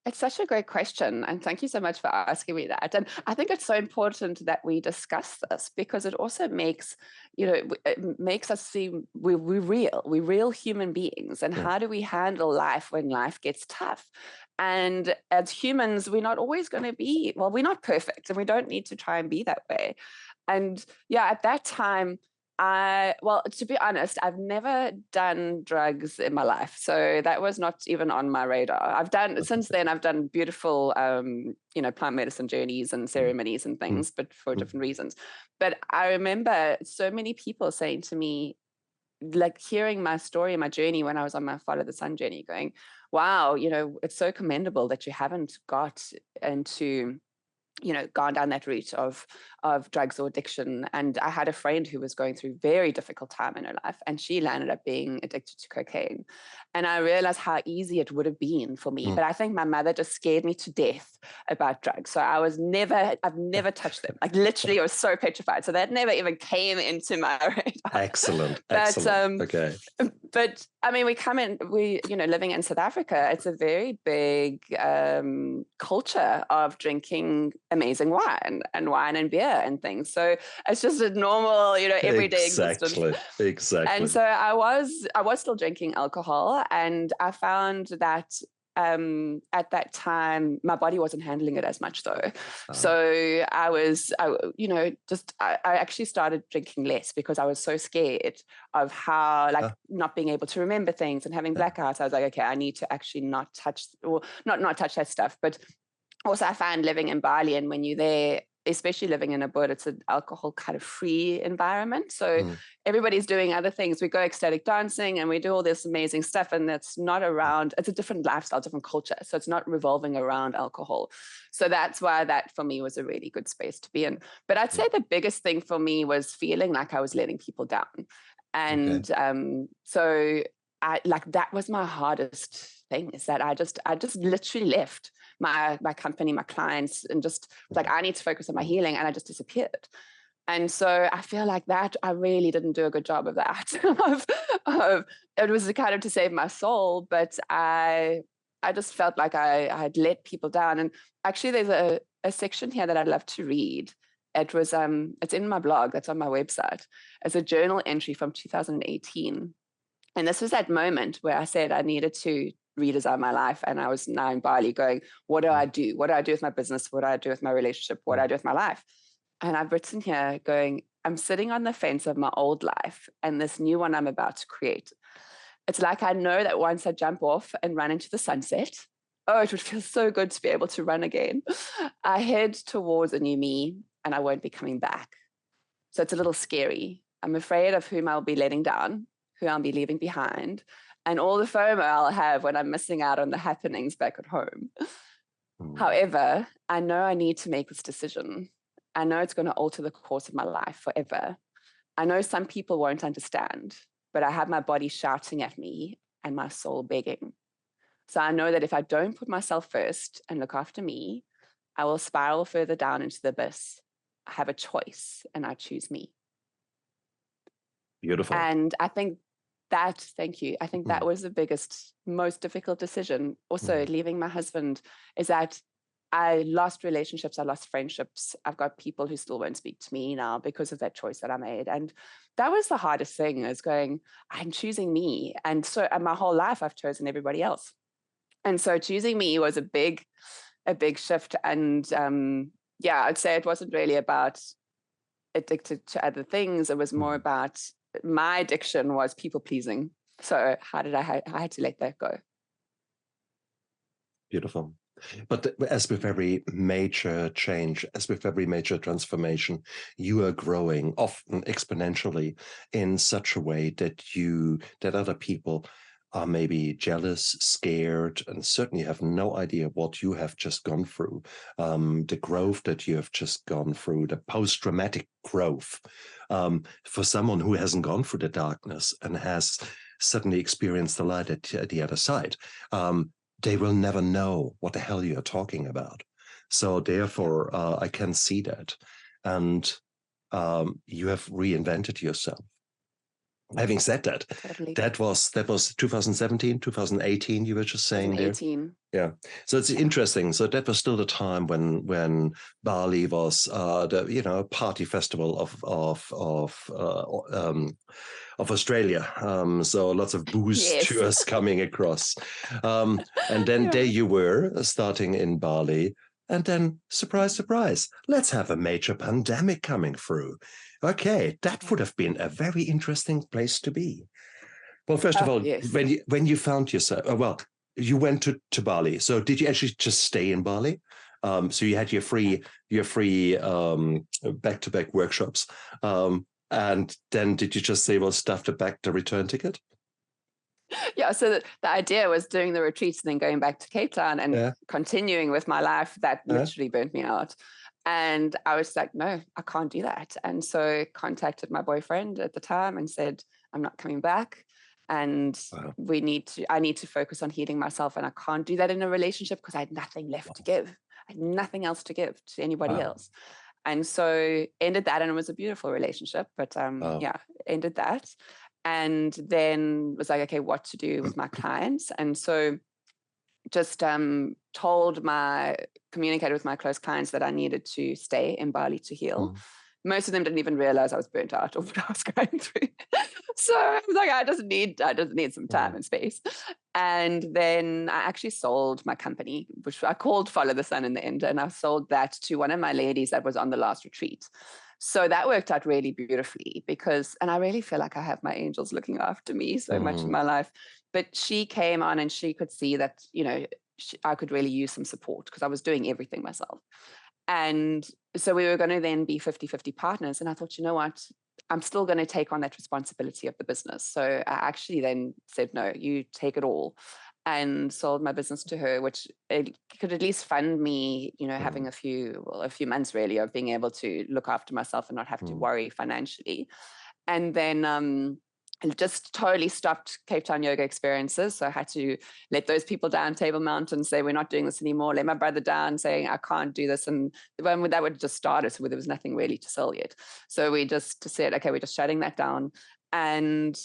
It's such a great question. And thank you so much for asking me that. And I think it's so important that we discuss this, because it also makes, it makes us see we're real human beings. And how do we handle life when life gets tough? And as humans, we're not always going to be, well, we're not perfect, and we don't need to try and be that way. And yeah, at that time, to be honest, I've never done drugs in my life. So that was not even on my radar. Since then, I've done beautiful, plant medicine journeys and ceremonies and things, but for different reasons. But I remember so many people saying to me, like hearing my story and my journey when I was on my Follow the Sun journey, going, wow, it's so commendable that you haven't got into gone down that route of drugs or addiction. And I had a friend who was going through a very difficult time in her life, and she landed up being addicted to cocaine. And I realized how easy it would have been for me. But I think my mother just scared me to death about drugs. So I've never touched them. Like literally, I was so petrified. So that never even came into my radar. Excellent. Okay. But I mean, living in South Africa, it's a very big culture of drinking amazing wine and beer and things. So it's just a normal, everyday existence. Exactly. And so I was still drinking alcohol, and I found that at that time my body wasn't handling it as much though. So I actually started drinking less, because I was so scared of how not being able to remember things and having blackouts. I was like, okay, I need to actually not touch that stuff. But also I found living in Bali, and when you're there, especially living in a boat, it's an alcohol kind of free environment. So everybody's doing other things. We go ecstatic dancing and we do all this amazing stuff, and it's not around, it's a different lifestyle, different culture. So it's not revolving around alcohol. So that's why that for me was a really good space to be in. But I'd say the biggest thing for me was feeling like I was letting people down. And so that was my hardest thing, is that I just literally left my company, my clients, and just like, I need to focus on my healing, and I just disappeared. And so I feel like that I really didn't do a good job of that. It was kind of to save my soul, but I just felt like I had let people down. And actually, there's a section here that I'd love to read. It was it's in my blog, that's on my website. It's a journal entry from 2018. And this was that moment where I said I needed to redesign my life. And I was now in Bali going, what do I do? What do I do with my business? What do I do with my relationship? What do I do with my life? And I've written here going, I'm sitting on the fence of my old life and this new one I'm about to create. It's like I know that once I jump off and run into the sunset, it would feel so good to be able to run again. I head towards a new me, and I won't be coming back. So it's a little scary. I'm afraid of whom I'll be letting down, who I'll be leaving behind, and all the FOMO I'll have when I'm missing out on the happenings back at home. However, I know I need to make this decision. I know it's going to alter the course of my life forever. I know some people won't understand, but I have my body shouting at me and my soul begging. So I know that if I don't put myself first and look after me, I will spiral further down into the abyss. I have a choice and I choose me. Beautiful. And I think that, thank you. I think that was the biggest, most difficult decision. Also, leaving my husband, is that I lost relationships, I lost friendships. I've got people who still won't speak to me now because of that choice that I made. And that was the hardest thing, is going, I'm choosing me. And so my whole life, I've chosen everybody else. And so choosing me was a big shift. And yeah, I'd say it wasn't really about addicted to other things. It was more about, my addiction was people pleasing. So how did I had to let that go. Beautiful. But as with every major change, as with every major transformation, you are growing often exponentially in such a way that other people are maybe jealous, scared, and certainly have no idea what you have just gone through. The growth that you have just gone through, the post-traumatic growth. For someone who hasn't gone through the darkness and has suddenly experienced the light at the other side, they will never know what the hell you're talking about. So therefore, I can see that. And you have reinvented yourself. Having said that, Totally. that was 2017, 2018, you were just saying 2018. there. Yeah. So it's interesting. So that was still the time when Bali was the party festival of Australia. So lots of booze tours coming across. And then there you were, starting in Bali. And then, surprise, surprise, let's have a major pandemic coming through. Okay, that would have been a very interesting place to be. Well, first of all, when you found yourself, you went to Bali. So did you actually just stay in Bali? So you had your free back-to-back workshops. And then did you just say, well, stuff the return ticket? Yeah, so the idea was doing the retreats and then going back to Cape Town and continuing with my life. That literally burnt me out. And I was like, no, I can't do that. And so contacted my boyfriend at the time and said, I'm not coming back. And I need to focus on healing myself. And I can't do that in a relationship because I had nothing left to give. I had nothing else to give to anybody else. And so ended that, and it was a beautiful relationship, but ended that. And then was like, okay, what to do with my clients? And so just communicated with my close clients that I needed to stay in Bali to heal. Most of them didn't even realize I was burnt out or what I was going through. So I was like, I just need some time and space. And then I actually sold my company, which I called Follow the Sun in the end. And I sold that to one of my ladies that was on the last retreat. So that worked out really beautifully and I really feel like I have my angels looking after me so much in my life. But she came on and she could see that, I could really use some support because I was doing everything myself. And so we were going to then be 50-50 partners. And I thought, you know what, I'm still going to take on that responsibility of the business. So I actually then said, no, you take it all, and sold my business to her, which it could at least fund me, having a few months really of being able to look after myself and not have to worry financially. And then just totally stopped Cape Town yoga experiences. So I had to let those people down, Table Mountain, say, we're not doing this anymore. Let my brother down, saying, I can't do this. And when that would just started, so there was nothing really to sell yet. So we just said, okay, we're just shutting that down. And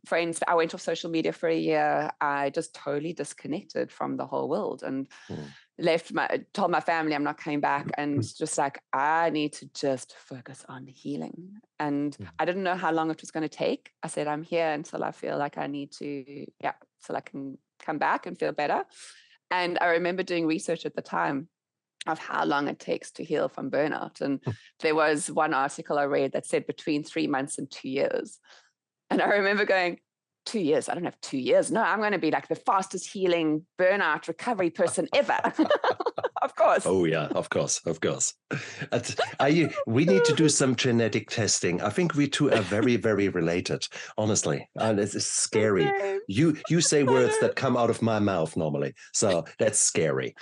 friends, I went off social media for a year. I just totally disconnected from the whole world and told my family I'm not coming back, and just like, I need to just focus on healing. And I didn't know how long it was going to take. I said, I'm here until I feel like I need to, so I can come back and feel better. And I remember doing research at the time of how long it takes to heal from burnout. And there was one article I read that said between 3 months and 2 years. And I remember going, 2 years? I don't have 2 years. No, I'm going to be like the fastest healing burnout recovery person ever. Of course. Oh yeah, of course. We need to do some genetic testing. I think we two are very, very related, honestly. And it's scary. You say words that come out of my mouth normally. So that's scary.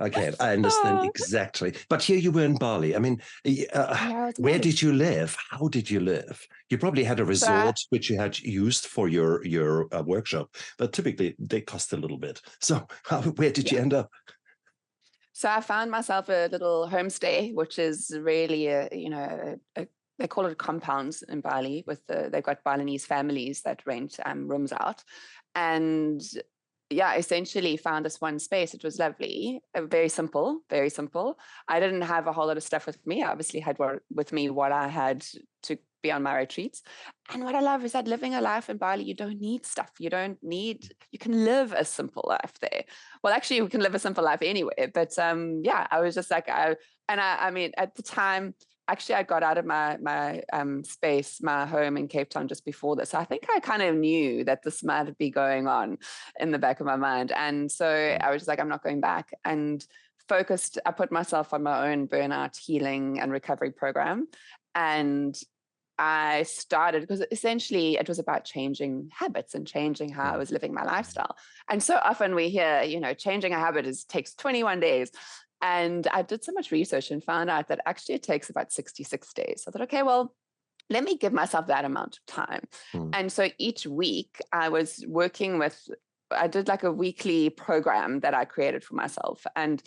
Okay, I understand exactly. But here you were in Bali. I mean, Yeah, it was where Bali. did you live? How did you live? You probably had a resort which you had used for your workshop, but typically they cost a little bit. So where did you end up? So I found myself a little homestay, which is really they call it compounds in Bali. They've got Balinese families that rent rooms out, and yeah, essentially found this one space. It was lovely, very simple, very simple. I didn't have a whole lot of stuff with me. I obviously had with me what I had to be on my retreats. And what I love is that living a life in Bali, you don't need stuff. You can live a simple life there. Well, actually, we can live a simple life anywhere. But yeah, I was just like, I mean, at the time, actually, I got out of my space, my home in Cape Town just before this. So I think I kind of knew that this might be going on in the back of my mind. And so I was just like, I'm not going back. And I put myself on my own burnout healing and recovery program. And I started because essentially it was about changing habits and changing how I was living my lifestyle. And so often we hear, changing a habit takes 21 days. And I did so much research and found out that actually it takes about 66 days. So I thought, okay, well, let me give myself that amount of time. And so each week I did like a weekly program that I created for myself, and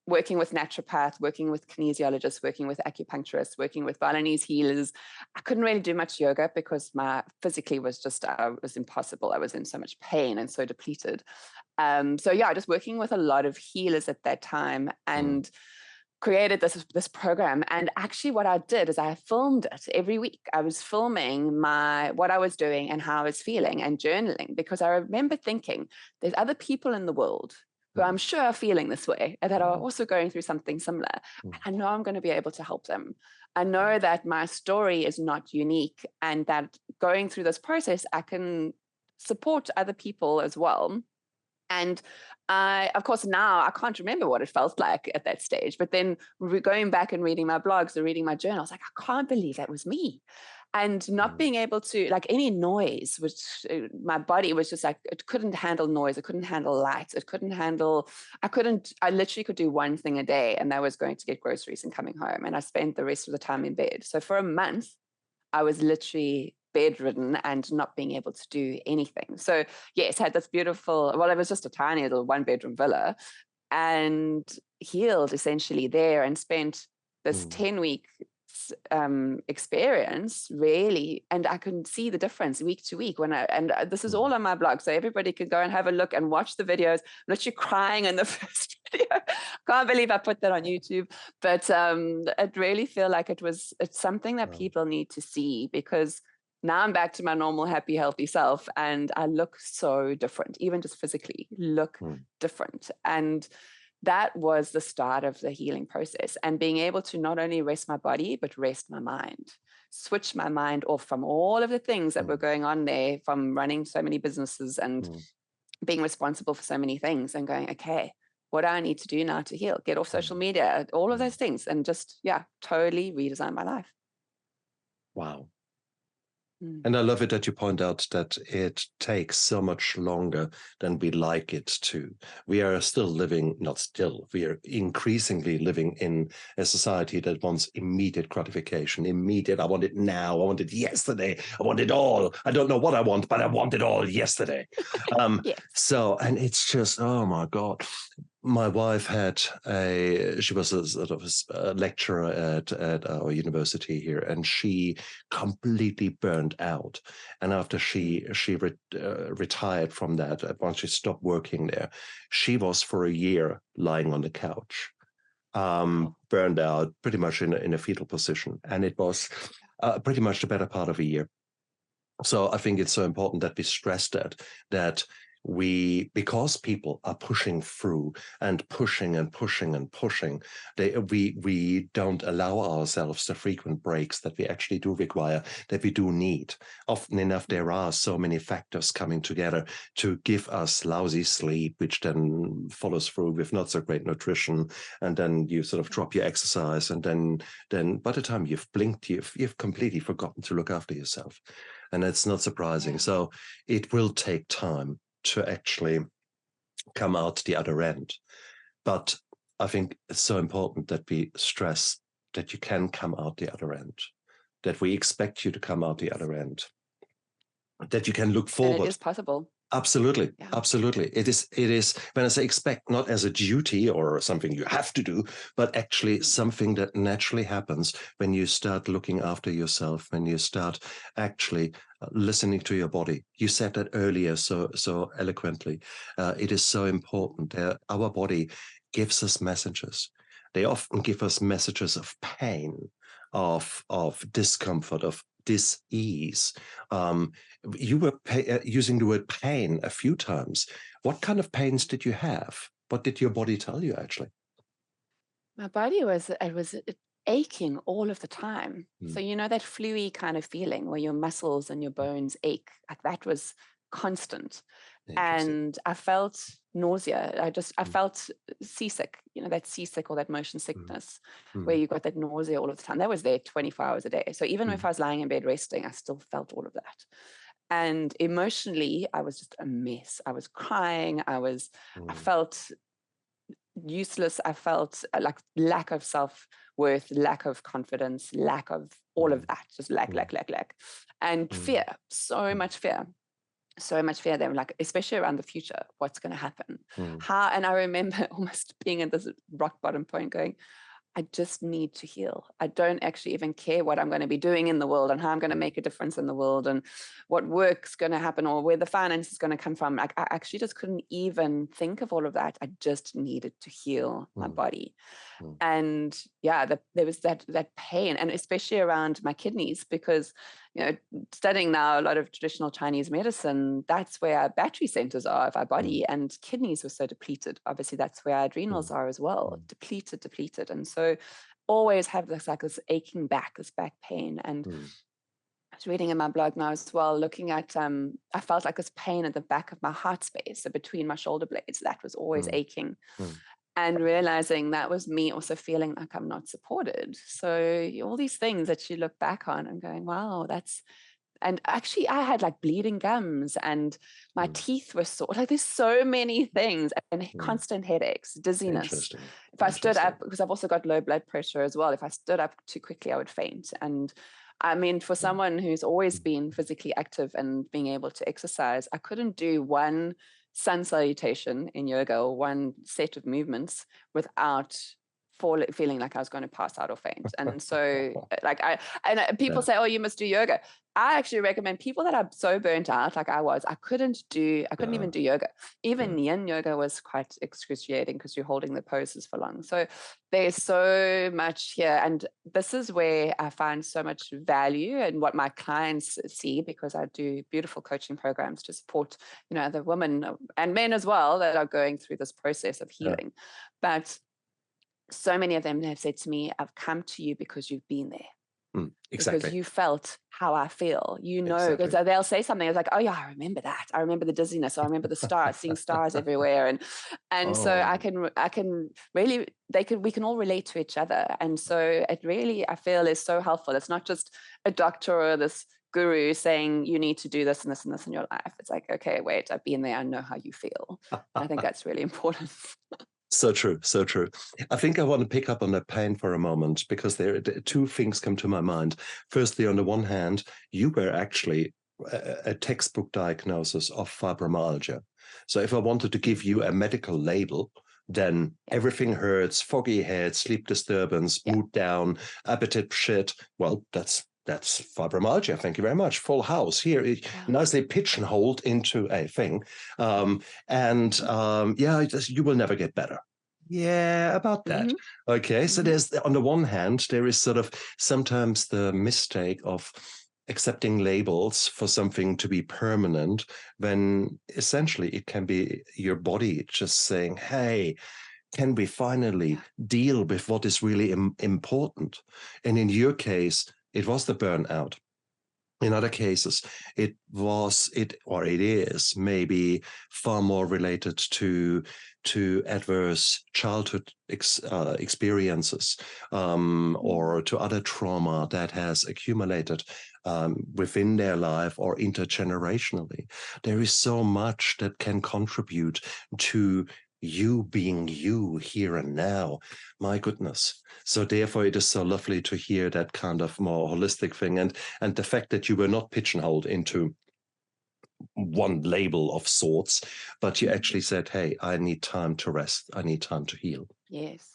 working with naturopath, working with kinesiologists, working with acupuncturists, working with Balinese healers. I couldn't really do much yoga because physically was impossible. I was in so much pain and so depleted. So yeah, just working with a lot of healers at that time and created this program. And actually what I did is I filmed it every week. I was filming what I was doing and how I was feeling and journaling, because I remember thinking there's other people in the world who I'm sure are feeling this way and that are also going through something similar. I know I'm going to be able to help them. I know that my story is not unique, and that going through this process, I can support other people as well. And of course, now I can't remember what it felt like at that stage. But then going back and reading my blogs or reading my journal, I was like, I can't believe that was me. And not being able to, like, any noise, which my body was just like, it couldn't handle noise. It couldn't handle light. I literally could do one thing a day, and that was going to get groceries and coming home. And I spent the rest of the time in bed. So for a month, I was literally bedridden and not being able to do anything. So yes, had this beautiful, well, it was just a tiny little 1-bedroom villa, and healed essentially there, and spent this 10-week experience really, and I can see the difference week to week this is all on my blog, so everybody can go and have a look and watch the videos. I'm literally crying in the first video. Can't believe I put that on YouTube, but it really feel like it's something that people need to see, because now I'm back to my normal, happy, healthy self, and I look so different, even just physically look different. And that was the start of the healing process, and being able to not only rest my body, but rest my mind, switch my mind off from all of the things that were going on there, from running so many businesses and being responsible for so many things, and going, okay, what do I need to do now to heal? Get off social media, all of those things, and just, totally redesign my life. Wow. And I love it that you point out that it takes so much longer than we like it to. We are we are increasingly living in a society that wants immediate gratification, I want it now, I want it yesterday, I want it all. I don't know what I want, but I want it all yesterday. Yes. So, and it's just, oh my God. My wife she was a sort of a lecturer at our university here, and she completely burned out. And after she retired from that, once she stopped working there, she was for a year lying on the couch, burned out, pretty much in a fetal position. And it was pretty much the better part of a year. So I think it's so important that we stress that because people are pushing through and pushing and pushing and pushing, we don't allow ourselves the frequent breaks that we actually do require, that we do need. Often enough, there are so many factors coming together to give us lousy sleep, which then follows through with not so great nutrition, and then you sort of drop your exercise, and then by the time you've blinked, you've completely forgotten to look after yourself. And it's not surprising. So it will take time to actually come out the other end. But I think it's so important that we stress that you can come out the other end, that we expect you to come out the other end, that you can look forward. And it is possible. Absolutely. Yeah. Absolutely. It is, when I say expect, not as a duty or something you have to do, but actually something that naturally happens when you start looking after yourself, when you start actually listening to your body. You said that earlier so eloquently. It is so important. Our body gives us messages. They often give us messages of pain, of discomfort, of dis-ease. You were using the word pain a few times. What kind of pains did you have? What did your body tell you, actually? My body was aching all of the time. So you know that fluey kind of feeling where your muscles and your bones ache, like that was constant. And I felt nausea. I felt seasick, you know, that seasick or that motion sickness where you got that nausea all of the time. That was there 24 hours a day. So even if I was lying in bed resting, I still felt all of that. And emotionally, I was just a mess. I was crying. I felt useless. I felt like lack of self-worth, lack of confidence, lack of all of that, just lack. And fear, so much fear. So much fear then, like, especially around the future, what's going to happen. And I remember almost being at this rock bottom point going, I just need to heal. I don't actually even care what I'm going to be doing in the world and how I'm going to make a difference in the world and what work's going to happen or where the finance is going to come from. Like, I actually just couldn't even think of all of that. I just needed to heal my body. And yeah, there was that pain, and especially around my kidneys, because, you know, studying now a lot of traditional Chinese medicine, that's where our battery centers are of our body, and kidneys were so depleted. Obviously, that's where our adrenals are as well, depleted. And so always have this aching back, this back pain. And I was reading in my blog now as well, looking at, I felt like this pain at the back of my heart space, so between my shoulder blades, that was always aching. And realizing that was me also feeling like I'm not supported. So all these things that you look back on and going, wow, and actually I had like bleeding gums and my teeth were sore. Like, there's so many things, and constant headaches, dizziness. If I stood up, because I've also got low blood pressure as well, if I stood up too quickly, I would faint. And I mean, for someone who's always been physically active and being able to exercise, I couldn't do one sun salutation in yoga or one set of movements without feeling like I was going to pass out or faint. And so people say, oh, you must do yoga. I actually recommend people that are so burnt out like I was, I couldn't even do yoga. Even yin yoga was quite excruciating because you're holding the poses for long. So there's so much here. And this is where I find so much value and what my clients see, because I do beautiful coaching programs to support, you know, the women and men as well that are going through this process of healing. But so many of them have said to me, I've come to you because you've been there. Exactly. Because you felt how I feel, you know, because they'll say something. I was like, oh yeah, I remember that. I remember the dizziness. I remember the stars, seeing stars everywhere. And so I can really, we can all relate to each other. And so it really, I feel, is so helpful. It's not just a doctor or this guru saying you need to do this and this and this in your life. It's like, okay, wait, I've been there. I know how you feel. I think that's really important. So true, so true. I think I want to pick up on that pain for a moment, because there two things come to my mind. Firstly, on the one hand, you were actually a textbook diagnosis of fibromyalgia. So if I wanted to give you a medical label, then everything hurts, foggy head, sleep disturbance, mood down, appetite shit. Well, that's fibromyalgia. Thank you very much. Full house here, nicely pigeonholed into a thing. You will never get better. Yeah, about that. Okay, so there's, on the one hand, there is sort of sometimes the mistake of accepting labels for something to be permanent, when essentially it can be your body just saying, hey, can we finally deal with what is really important? And in your case, it was the burnout. In other cases, it is maybe far more related to adverse childhood experiences, or to other trauma that has accumulated within their life or intergenerationally. There is so much that can contribute to you being you here and now. My goodness. So therefore, it is so lovely to hear that kind of more holistic thing, and the fact that you were not pigeonholed into one label of sorts, but you actually said, hey, I need time to rest. I need time to heal. Yes.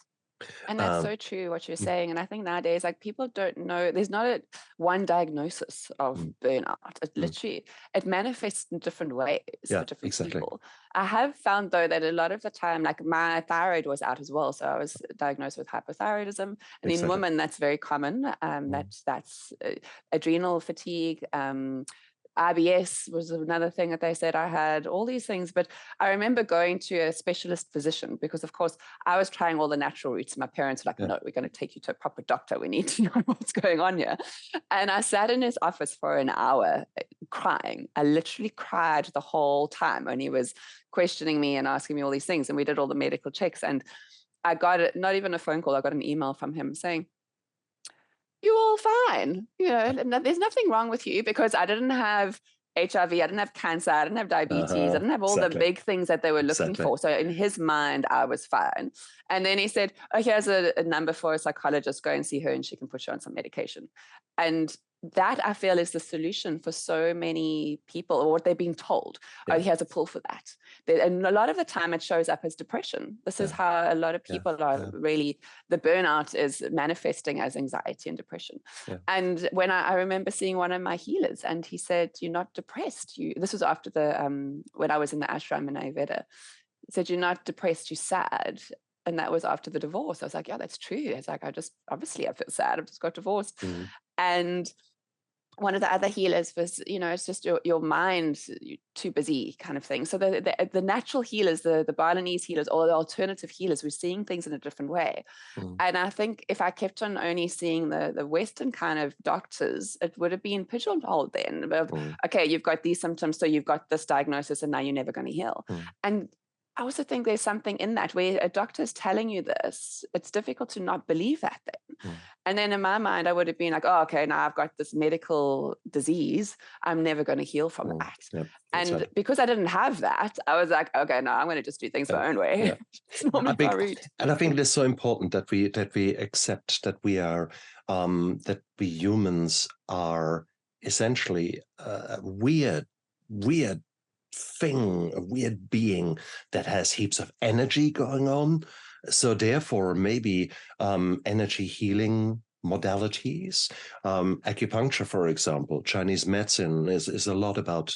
And that's so true what you're saying. And I think nowadays, like, people don't know, there's not one diagnosis of burnout. It literally, it manifests in different ways for different people. I have found, though, that a lot of the time, like, my thyroid was out as well. So I was diagnosed with hypothyroidism. And in women, that's very common. That's adrenal fatigue. IBS was another thing that they said I had, all these things. But I remember going to a specialist physician because, of course, I was trying all the natural routes. My parents were like, no, we're going to take you to a proper doctor. We need to know what's going on here. And I sat in his office for an hour crying. I literally cried the whole time when he was questioning me and asking me all these things. And we did all the medical checks. And I got not even a phone call. I got an email from him saying, you're all fine. There's nothing wrong with you, because I didn't have HIV, I didn't have cancer, I didn't have diabetes, I didn't have all the big things that they were looking for. So in his mind, I was fine. And then he said, oh, here's a number for a psychologist, go and see her and she can put you on some medication. And that, I feel, is the solution for so many people, or what they're being told. Oh, here's a pill for that. And a lot of the time it shows up as depression. This is how a lot of people are really, the burnout is manifesting as anxiety and depression. And when I remember seeing one of my healers, and he said, you're not depressed. This was after when I was in the ashram in Ayurveda. He said, you're not depressed, you're sad. And that was after the divorce. I was like, yeah, that's true. It's like, obviously I feel sad. I've just got divorced. And one of the other healers was, it's just your mind, you're too busy kind of thing. So the natural healers, the Balinese healers, or the alternative healers, were seeing things in a different way. And I think if I kept on only seeing the Western kind of doctors, it would have been pigeonholed then. Okay, you've got these symptoms, so you've got this diagnosis, and now you're never going to heal. And I also think there's something in that where a doctor is telling you this, it's difficult to not believe that then. And then in my mind, I would have been like, oh, okay, now I've got this medical disease. I'm never going to heal from that. And because I didn't have that, I was like, okay, no, I'm going to just do things my own way. And I think it is so important that we accept that we are, that we humans are essentially a weird thing, a weird being that has heaps of energy going on. So therefore, maybe energy healing modalities, acupuncture, for example, Chinese medicine is a lot about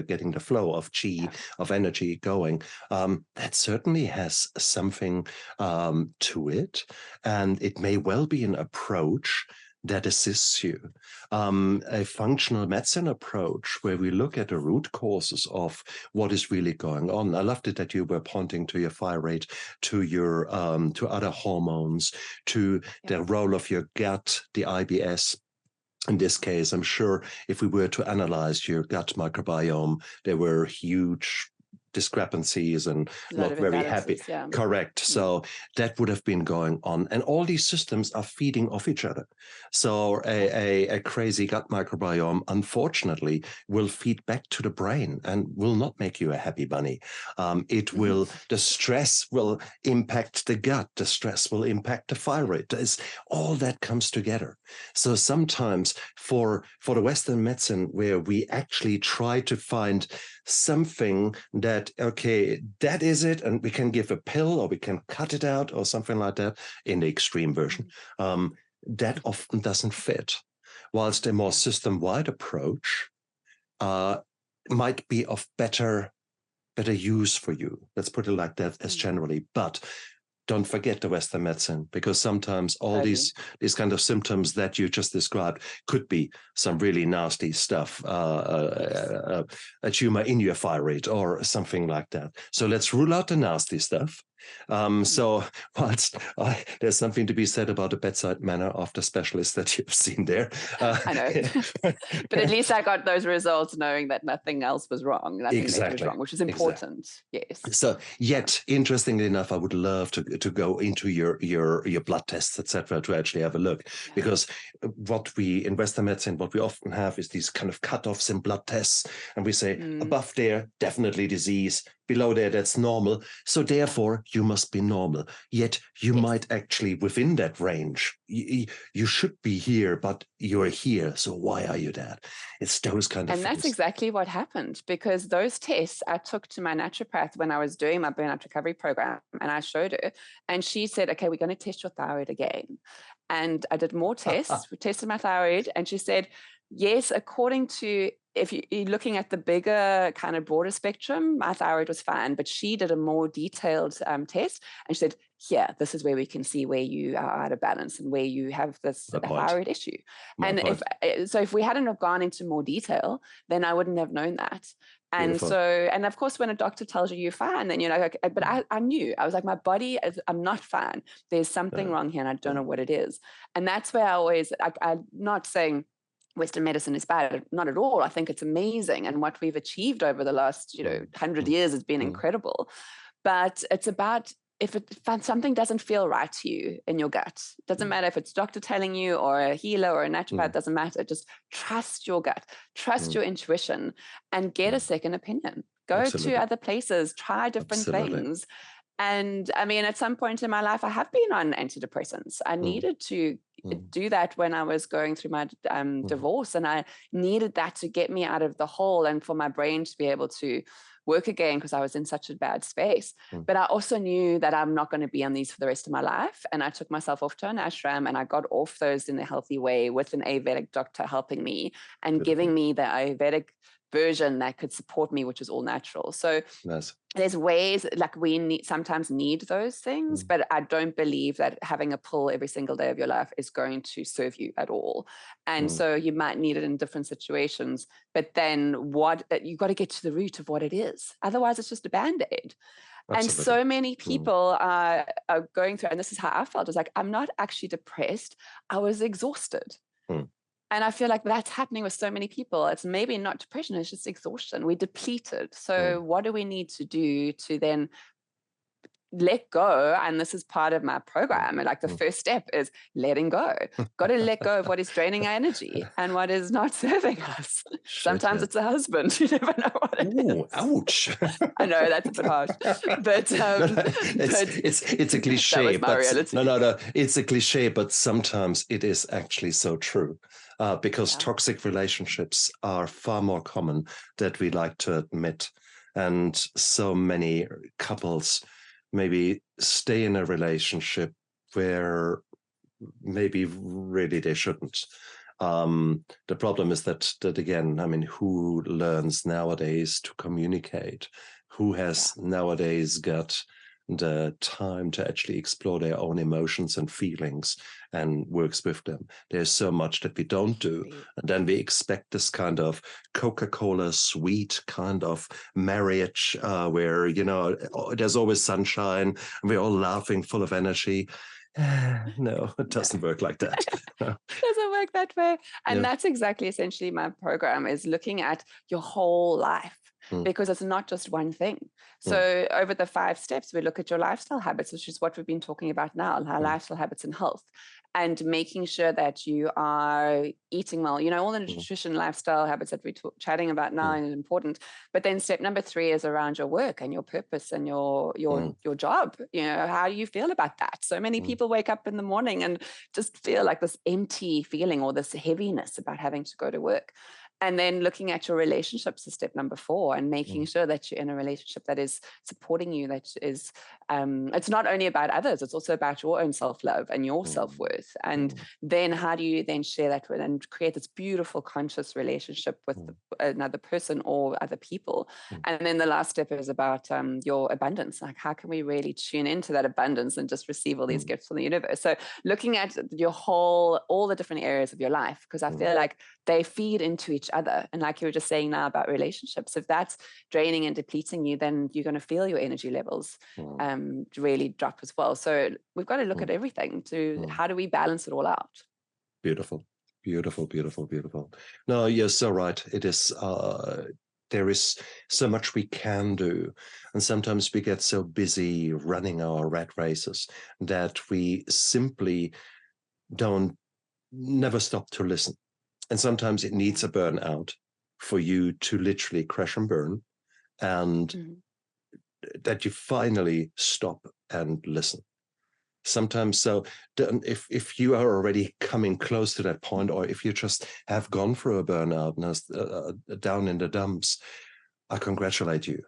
getting the flow of qi, of energy going. That certainly has something to it, and it may well be an approach that assists you. A functional medicine approach where we look at the root causes of what is really going on. I loved it that you were pointing to your thyroid, to your to other hormones, to the role of your gut, the IBS. In this case, I'm sure if we were to analyze your gut microbiome, there were huge discrepancies and not very happy. Correct. So that would have been going on. And all these systems are feeding off each other. So a crazy gut microbiome, unfortunately, will feed back to the brain and will not make you a happy bunny. It will, the stress will impact the gut. The stress will impact the thyroid. All that comes together. So sometimes for the Western medicine, where we actually try to find something that, okay, that is it, and we can give a pill or we can cut it out or something like that in the extreme version, that often doesn't fit. Whilst a more system-wide approach might be of better use for you. Let's put it like that as generally. But don't forget the Western medicine, because sometimes all these kind of symptoms that you just described could be some really nasty stuff, a tumor in your thyroid or something like that. So let's rule out the nasty stuff. So whilst there's something to be said about the bedside manner of the specialist that you've seen there. I know. But at least I got those results knowing that nothing else was wrong. Nothing was wrong, which is important. Yes. So yet, interestingly enough, I would love to go into your blood tests, etc., to actually have a look. Because what we, in Western medicine, what we often have is these kind of cutoffs in blood tests. And we say above there, definitely disease, below there, that's normal. So therefore, you must be normal. Yet you might actually, within that range, you should be here, but you're here. So why are you that? It's those kind of And things. that's exactly what happened, because those tests I took to my naturopath when I was doing my burnout recovery program, and I showed her, and she said, okay, we're going to test your thyroid again. And I did more tests. We tested my thyroid, and she said, yes, according to, if you're looking at the bigger kind of broader spectrum, my thyroid was fine, but she did a more detailed test, and she said, yeah, this is where we can see where you are out of balance and where you have this thyroid issue. And if we hadn't have gone into more detail, then I wouldn't have known that. And Beautiful. so, and of course, when a doctor tells you you're fine, then you're like, okay, but I knew, I was like, my body, I'm not fine. There's something wrong here and I don't know what it is. And that's where I always, I'm not saying Western medicine is bad, not at all. I think it's amazing. And what we've achieved over the last, 100 years has been incredible. But it's about, if something doesn't feel right to you in your gut, doesn't matter if it's doctor telling you or a healer or a naturopath, doesn't matter. Just trust your gut, trust your intuition, and get a second opinion. Go to other places, try different things. And I mean, at some point in my life, I have been on antidepressants. I needed to do that when I was going through my divorce, and I needed that to get me out of the hole and for my brain to be able to work again, because I was in such a bad space. But I also knew that I'm not going to be on these for the rest of my life. And I took myself off to an ashram, and I got off those in a healthy way with an Ayurvedic doctor helping me and giving me the Ayurvedic version that could support me, which is all natural. So there's ways, like we sometimes need those things, but I don't believe that having a pill every single day of your life is going to serve you at all. And so you might need it in different situations, but then you got to get to the root of what it is. Otherwise it's just a Band-Aid. And so many people are going through, and this is how I felt, is like, I'm not actually depressed. I was exhausted. And I feel like that's happening with so many people. It's maybe not depression, it's just exhaustion. We're depleted. So what do we need to do to then let go? And this is part of my program. Like the first step is letting go. Got to let go of what is draining our energy and what is not serving us. Sometimes it's a husband. You never know what it is. Ouch. I know that's a bit harsh, but it's a cliche. That was my reality. No, it's a cliche, but sometimes it is actually so true. Because toxic relationships are far more common than we like to admit. And so many couples maybe stay in a relationship where maybe really they shouldn't. The problem is that again, I mean, who learns nowadays to communicate? Who has nowadays got the time to actually explore their own emotions and feelings and works with them? There's so much that we don't do. And then we expect this kind of Coca-Cola sweet kind of marriage where, there's always sunshine and we're all laughing, full of energy. No, it doesn't work like that. It doesn't work that way. And that's exactly essentially my program, is looking at your whole life. Because it's not just one thing. So over the 5 steps, we look at your lifestyle habits, which is what we've been talking about now, our lifestyle habits and health, and making sure that you are eating well. All the nutrition, lifestyle habits that we're chatting about now is important. But then step number 3 is around your work and your purpose and your job. How do you feel about that? So many people wake up in the morning and just feel like this empty feeling or this heaviness about having to go to work. And then looking at your relationships is step number 4, and making sure that you're in a relationship that is supporting you, that is, it's not only about others, it's also about your own self-love and your self-worth. And then how do you then share that with and create this beautiful conscious relationship with another person or other people? And then the last step is about your abundance. Like, how can we really tune into that abundance and just receive all these gifts from the universe? So looking at all the different areas of your life, because I feel like they feed into each other. And like you were just saying now about relationships, if that's draining and depleting you, then you're going to feel your energy levels really drop as well. So we've got to look at everything to how do we balance it all out? Beautiful, beautiful, beautiful, beautiful. No, you're so right. It is, there is so much we can do. And sometimes we get so busy running our rat races that we simply never stop to listen. And sometimes it needs a burnout for you to literally crash and burn and that you finally stop and listen. Sometimes, so if you are already coming close to that point, or if you just have gone through a burnout and down in the dumps, I congratulate you.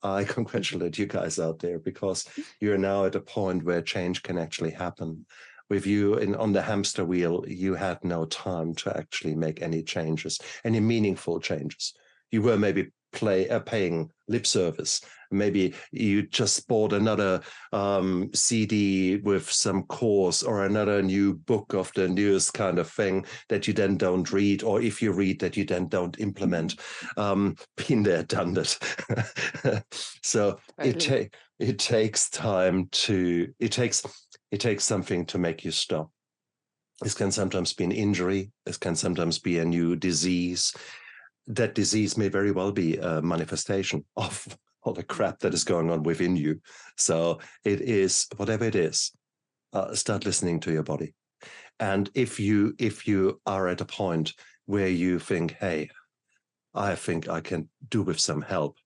I congratulate you guys out there, because you're now at a point where change can actually happen. With you on the hamster wheel, you had no time to actually make any changes, any meaningful changes. You were maybe paying lip service. Maybe you just bought another CD with some course, or another new book of the newest kind of thing that you then don't read, or if you read, that you then don't implement. Been there, done that. So it takes time to, it takes something to make you stop. This can sometimes be an injury. This can sometimes be a new disease. That disease may very well be a manifestation of all the crap that is going on within you. So it is, whatever it is, start listening to your body. And if you are at a point where you think, hey, I think I can do with some help,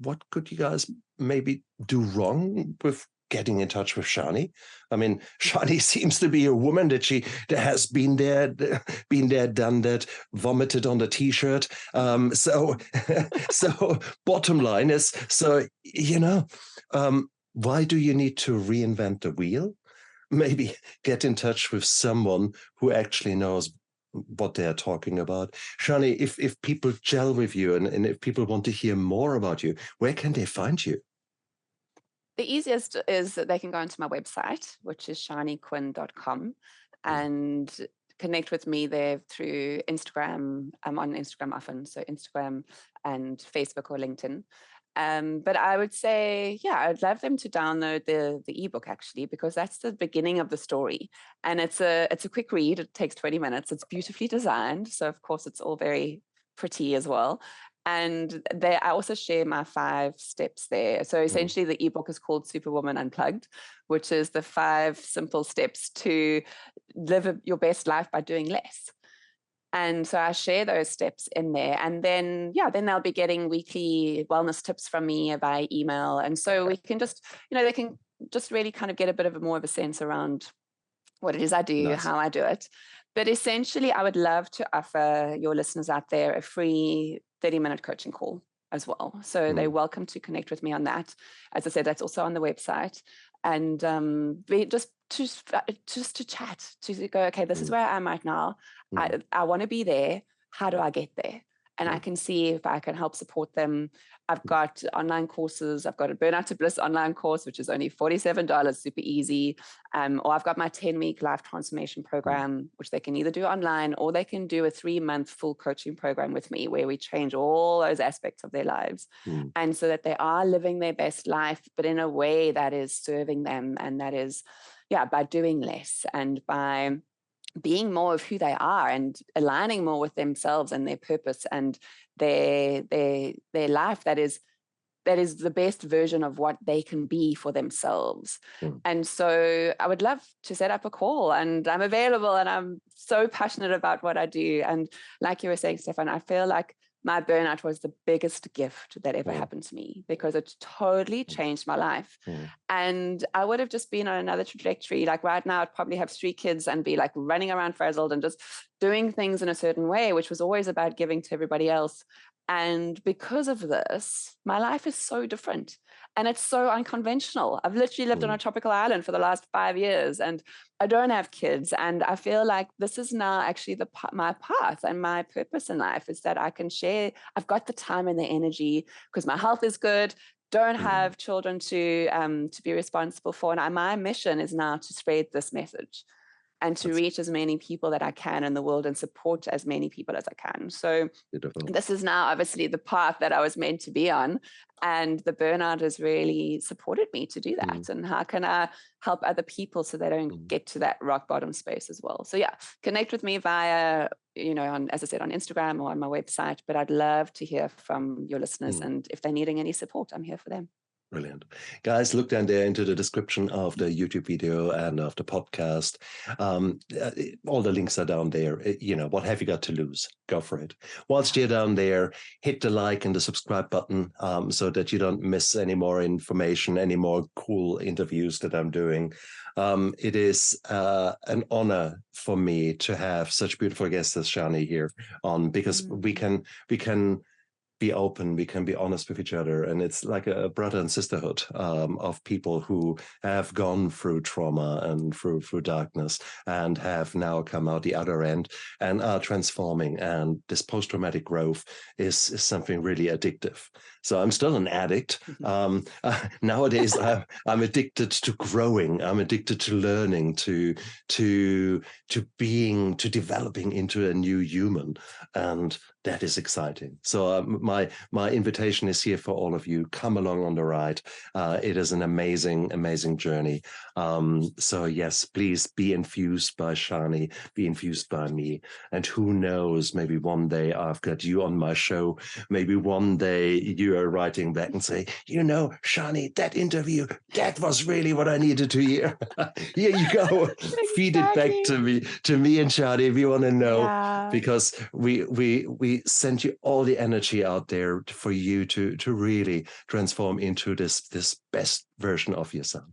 what could you guys maybe do wrong with getting in touch with Sharni? I mean, Sharni seems to be a woman that has been there, done that, vomited on the T-shirt. So bottom line is, why do you need to reinvent the wheel? Maybe get in touch with someone who actually knows what they're talking about. Sharni, if people gel with you and if people want to hear more about you, where can they find you? The easiest is that they can go onto my website, which is sharniquinn.com, and connect with me there through Instagram. I'm on Instagram often, so Instagram and Facebook or LinkedIn. But I would say, I'd love them to download the ebook, actually, because that's the beginning of the story. And it's a quick read. It takes 20 minutes. It's beautifully designed. So, of course, it's all very pretty as well. And I also share my 5 steps there. So essentially the ebook is called Superwoman Unplugged, which is the 5 simple steps to live your best life by doing less. And so I share those steps in there. And then, then they'll be getting weekly wellness tips from me via email. And so we can just, they can just really kind of get a bit of more of a sense around what it is I do, Nice. how I do it. But essentially, I would love to offer your listeners out there a free 30-minute coaching call as well. So they're welcome to connect with me on that. As I said, that's also on the website. And just to chat, to go, okay, this is where I am right now. I want to be there. How do I get there? And I can see if I can help support them. I've got online courses. I've got a Burnout to Bliss online course, which is only $47, super easy. Or I've got my 10-week life transformation program, which they can either do online or they can do a 3-month full coaching program with me, where we change all those aspects of their lives. And so that they are living their best life, but in a way that is serving them. And that is, by doing less and by being more of who they are and aligning more with themselves and their purpose and their life that is the best version of what they can be for themselves. And so I would love to set up a call, and I'm available, and I'm so passionate about what I do. And like you were saying, Stephan, I feel like my burnout was the biggest gift that ever happened to me, because it totally changed my life. And I would have just been on another trajectory. Like right now, I'd probably have 3 kids and be like running around frazzled and just doing things in a certain way, which was always about giving to everybody else. And because of this, my life is so different. And it's so unconventional. I've literally lived on a tropical island for the last 5 years, and I don't have kids. And I feel like this is now actually my path and my purpose in life, is that I can share. I've got the time and the energy because my health is good. Don't have children to be responsible for. And my mission is now to spread this message and to reach as many people that I can in the world and support as many people as I can. So this is now obviously the path that I was meant to be on. And the burnout has really supported me to do that. And how can I help other people so they don't get to that rock bottom space as well? So connect with me via, as I said, on Instagram or on my website. But I'd love to hear from your listeners. And if they're needing any support, I'm here for them. Brilliant. Guys, look down there into the description of the YouTube video and of the podcast. All the links are down there. What have you got to lose? Go for it. Whilst you're down there, hit the like and the subscribe button so that you don't miss any more information, any more cool interviews that I'm doing. It is an honor for me to have such beautiful guests as Sharni here on, because we can be open, we can be honest with each other, and it's like a brother and sisterhood of people who have gone through trauma and through darkness and have now come out the other end and are transforming. And this post-traumatic growth is something really addictive. So I'm still an addict. Nowadays, I'm addicted to growing. I'm addicted to learning, to developing into a new human, and that is exciting. So my invitation is here for all of you. Come along on the ride. It is an amazing, amazing journey. So yes, please be infused by Sharni, be infused by me. And who knows, maybe one day I've got you on my show. Maybe one day you are writing back and say, Sharni, that interview, that was really what I needed to hear. Here you go. Feed it back to me and Sharni, if you want to know, because we send you all the energy out there for you to really transform into this best version of yourself.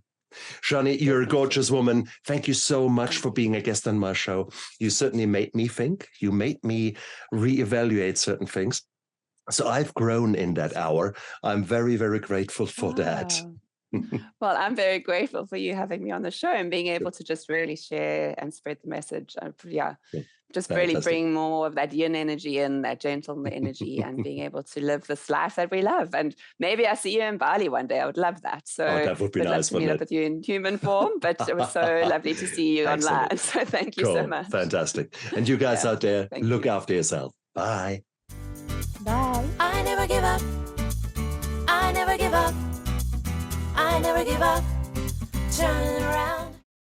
Sharni, you're a gorgeous woman. Thank you so much for being a guest on my show. You certainly made me think. You made me reevaluate certain things. So I've grown in that hour. I'm very, very grateful for that. Well, I'm very grateful for you having me on the show and being able to just really share and spread the message. Just really bring more of that yin energy in, that gentle energy, and being able to live this life that we love. And maybe I see you in Bali one day. I would love that. So that would be nice. I'd love to meet up with you in human form, but it was so lovely to see you online. So thank you so much. Fantastic. And you guys out there, look after yourself. Bye. Bye. I never give up. I never give up. I never give up. Turn around.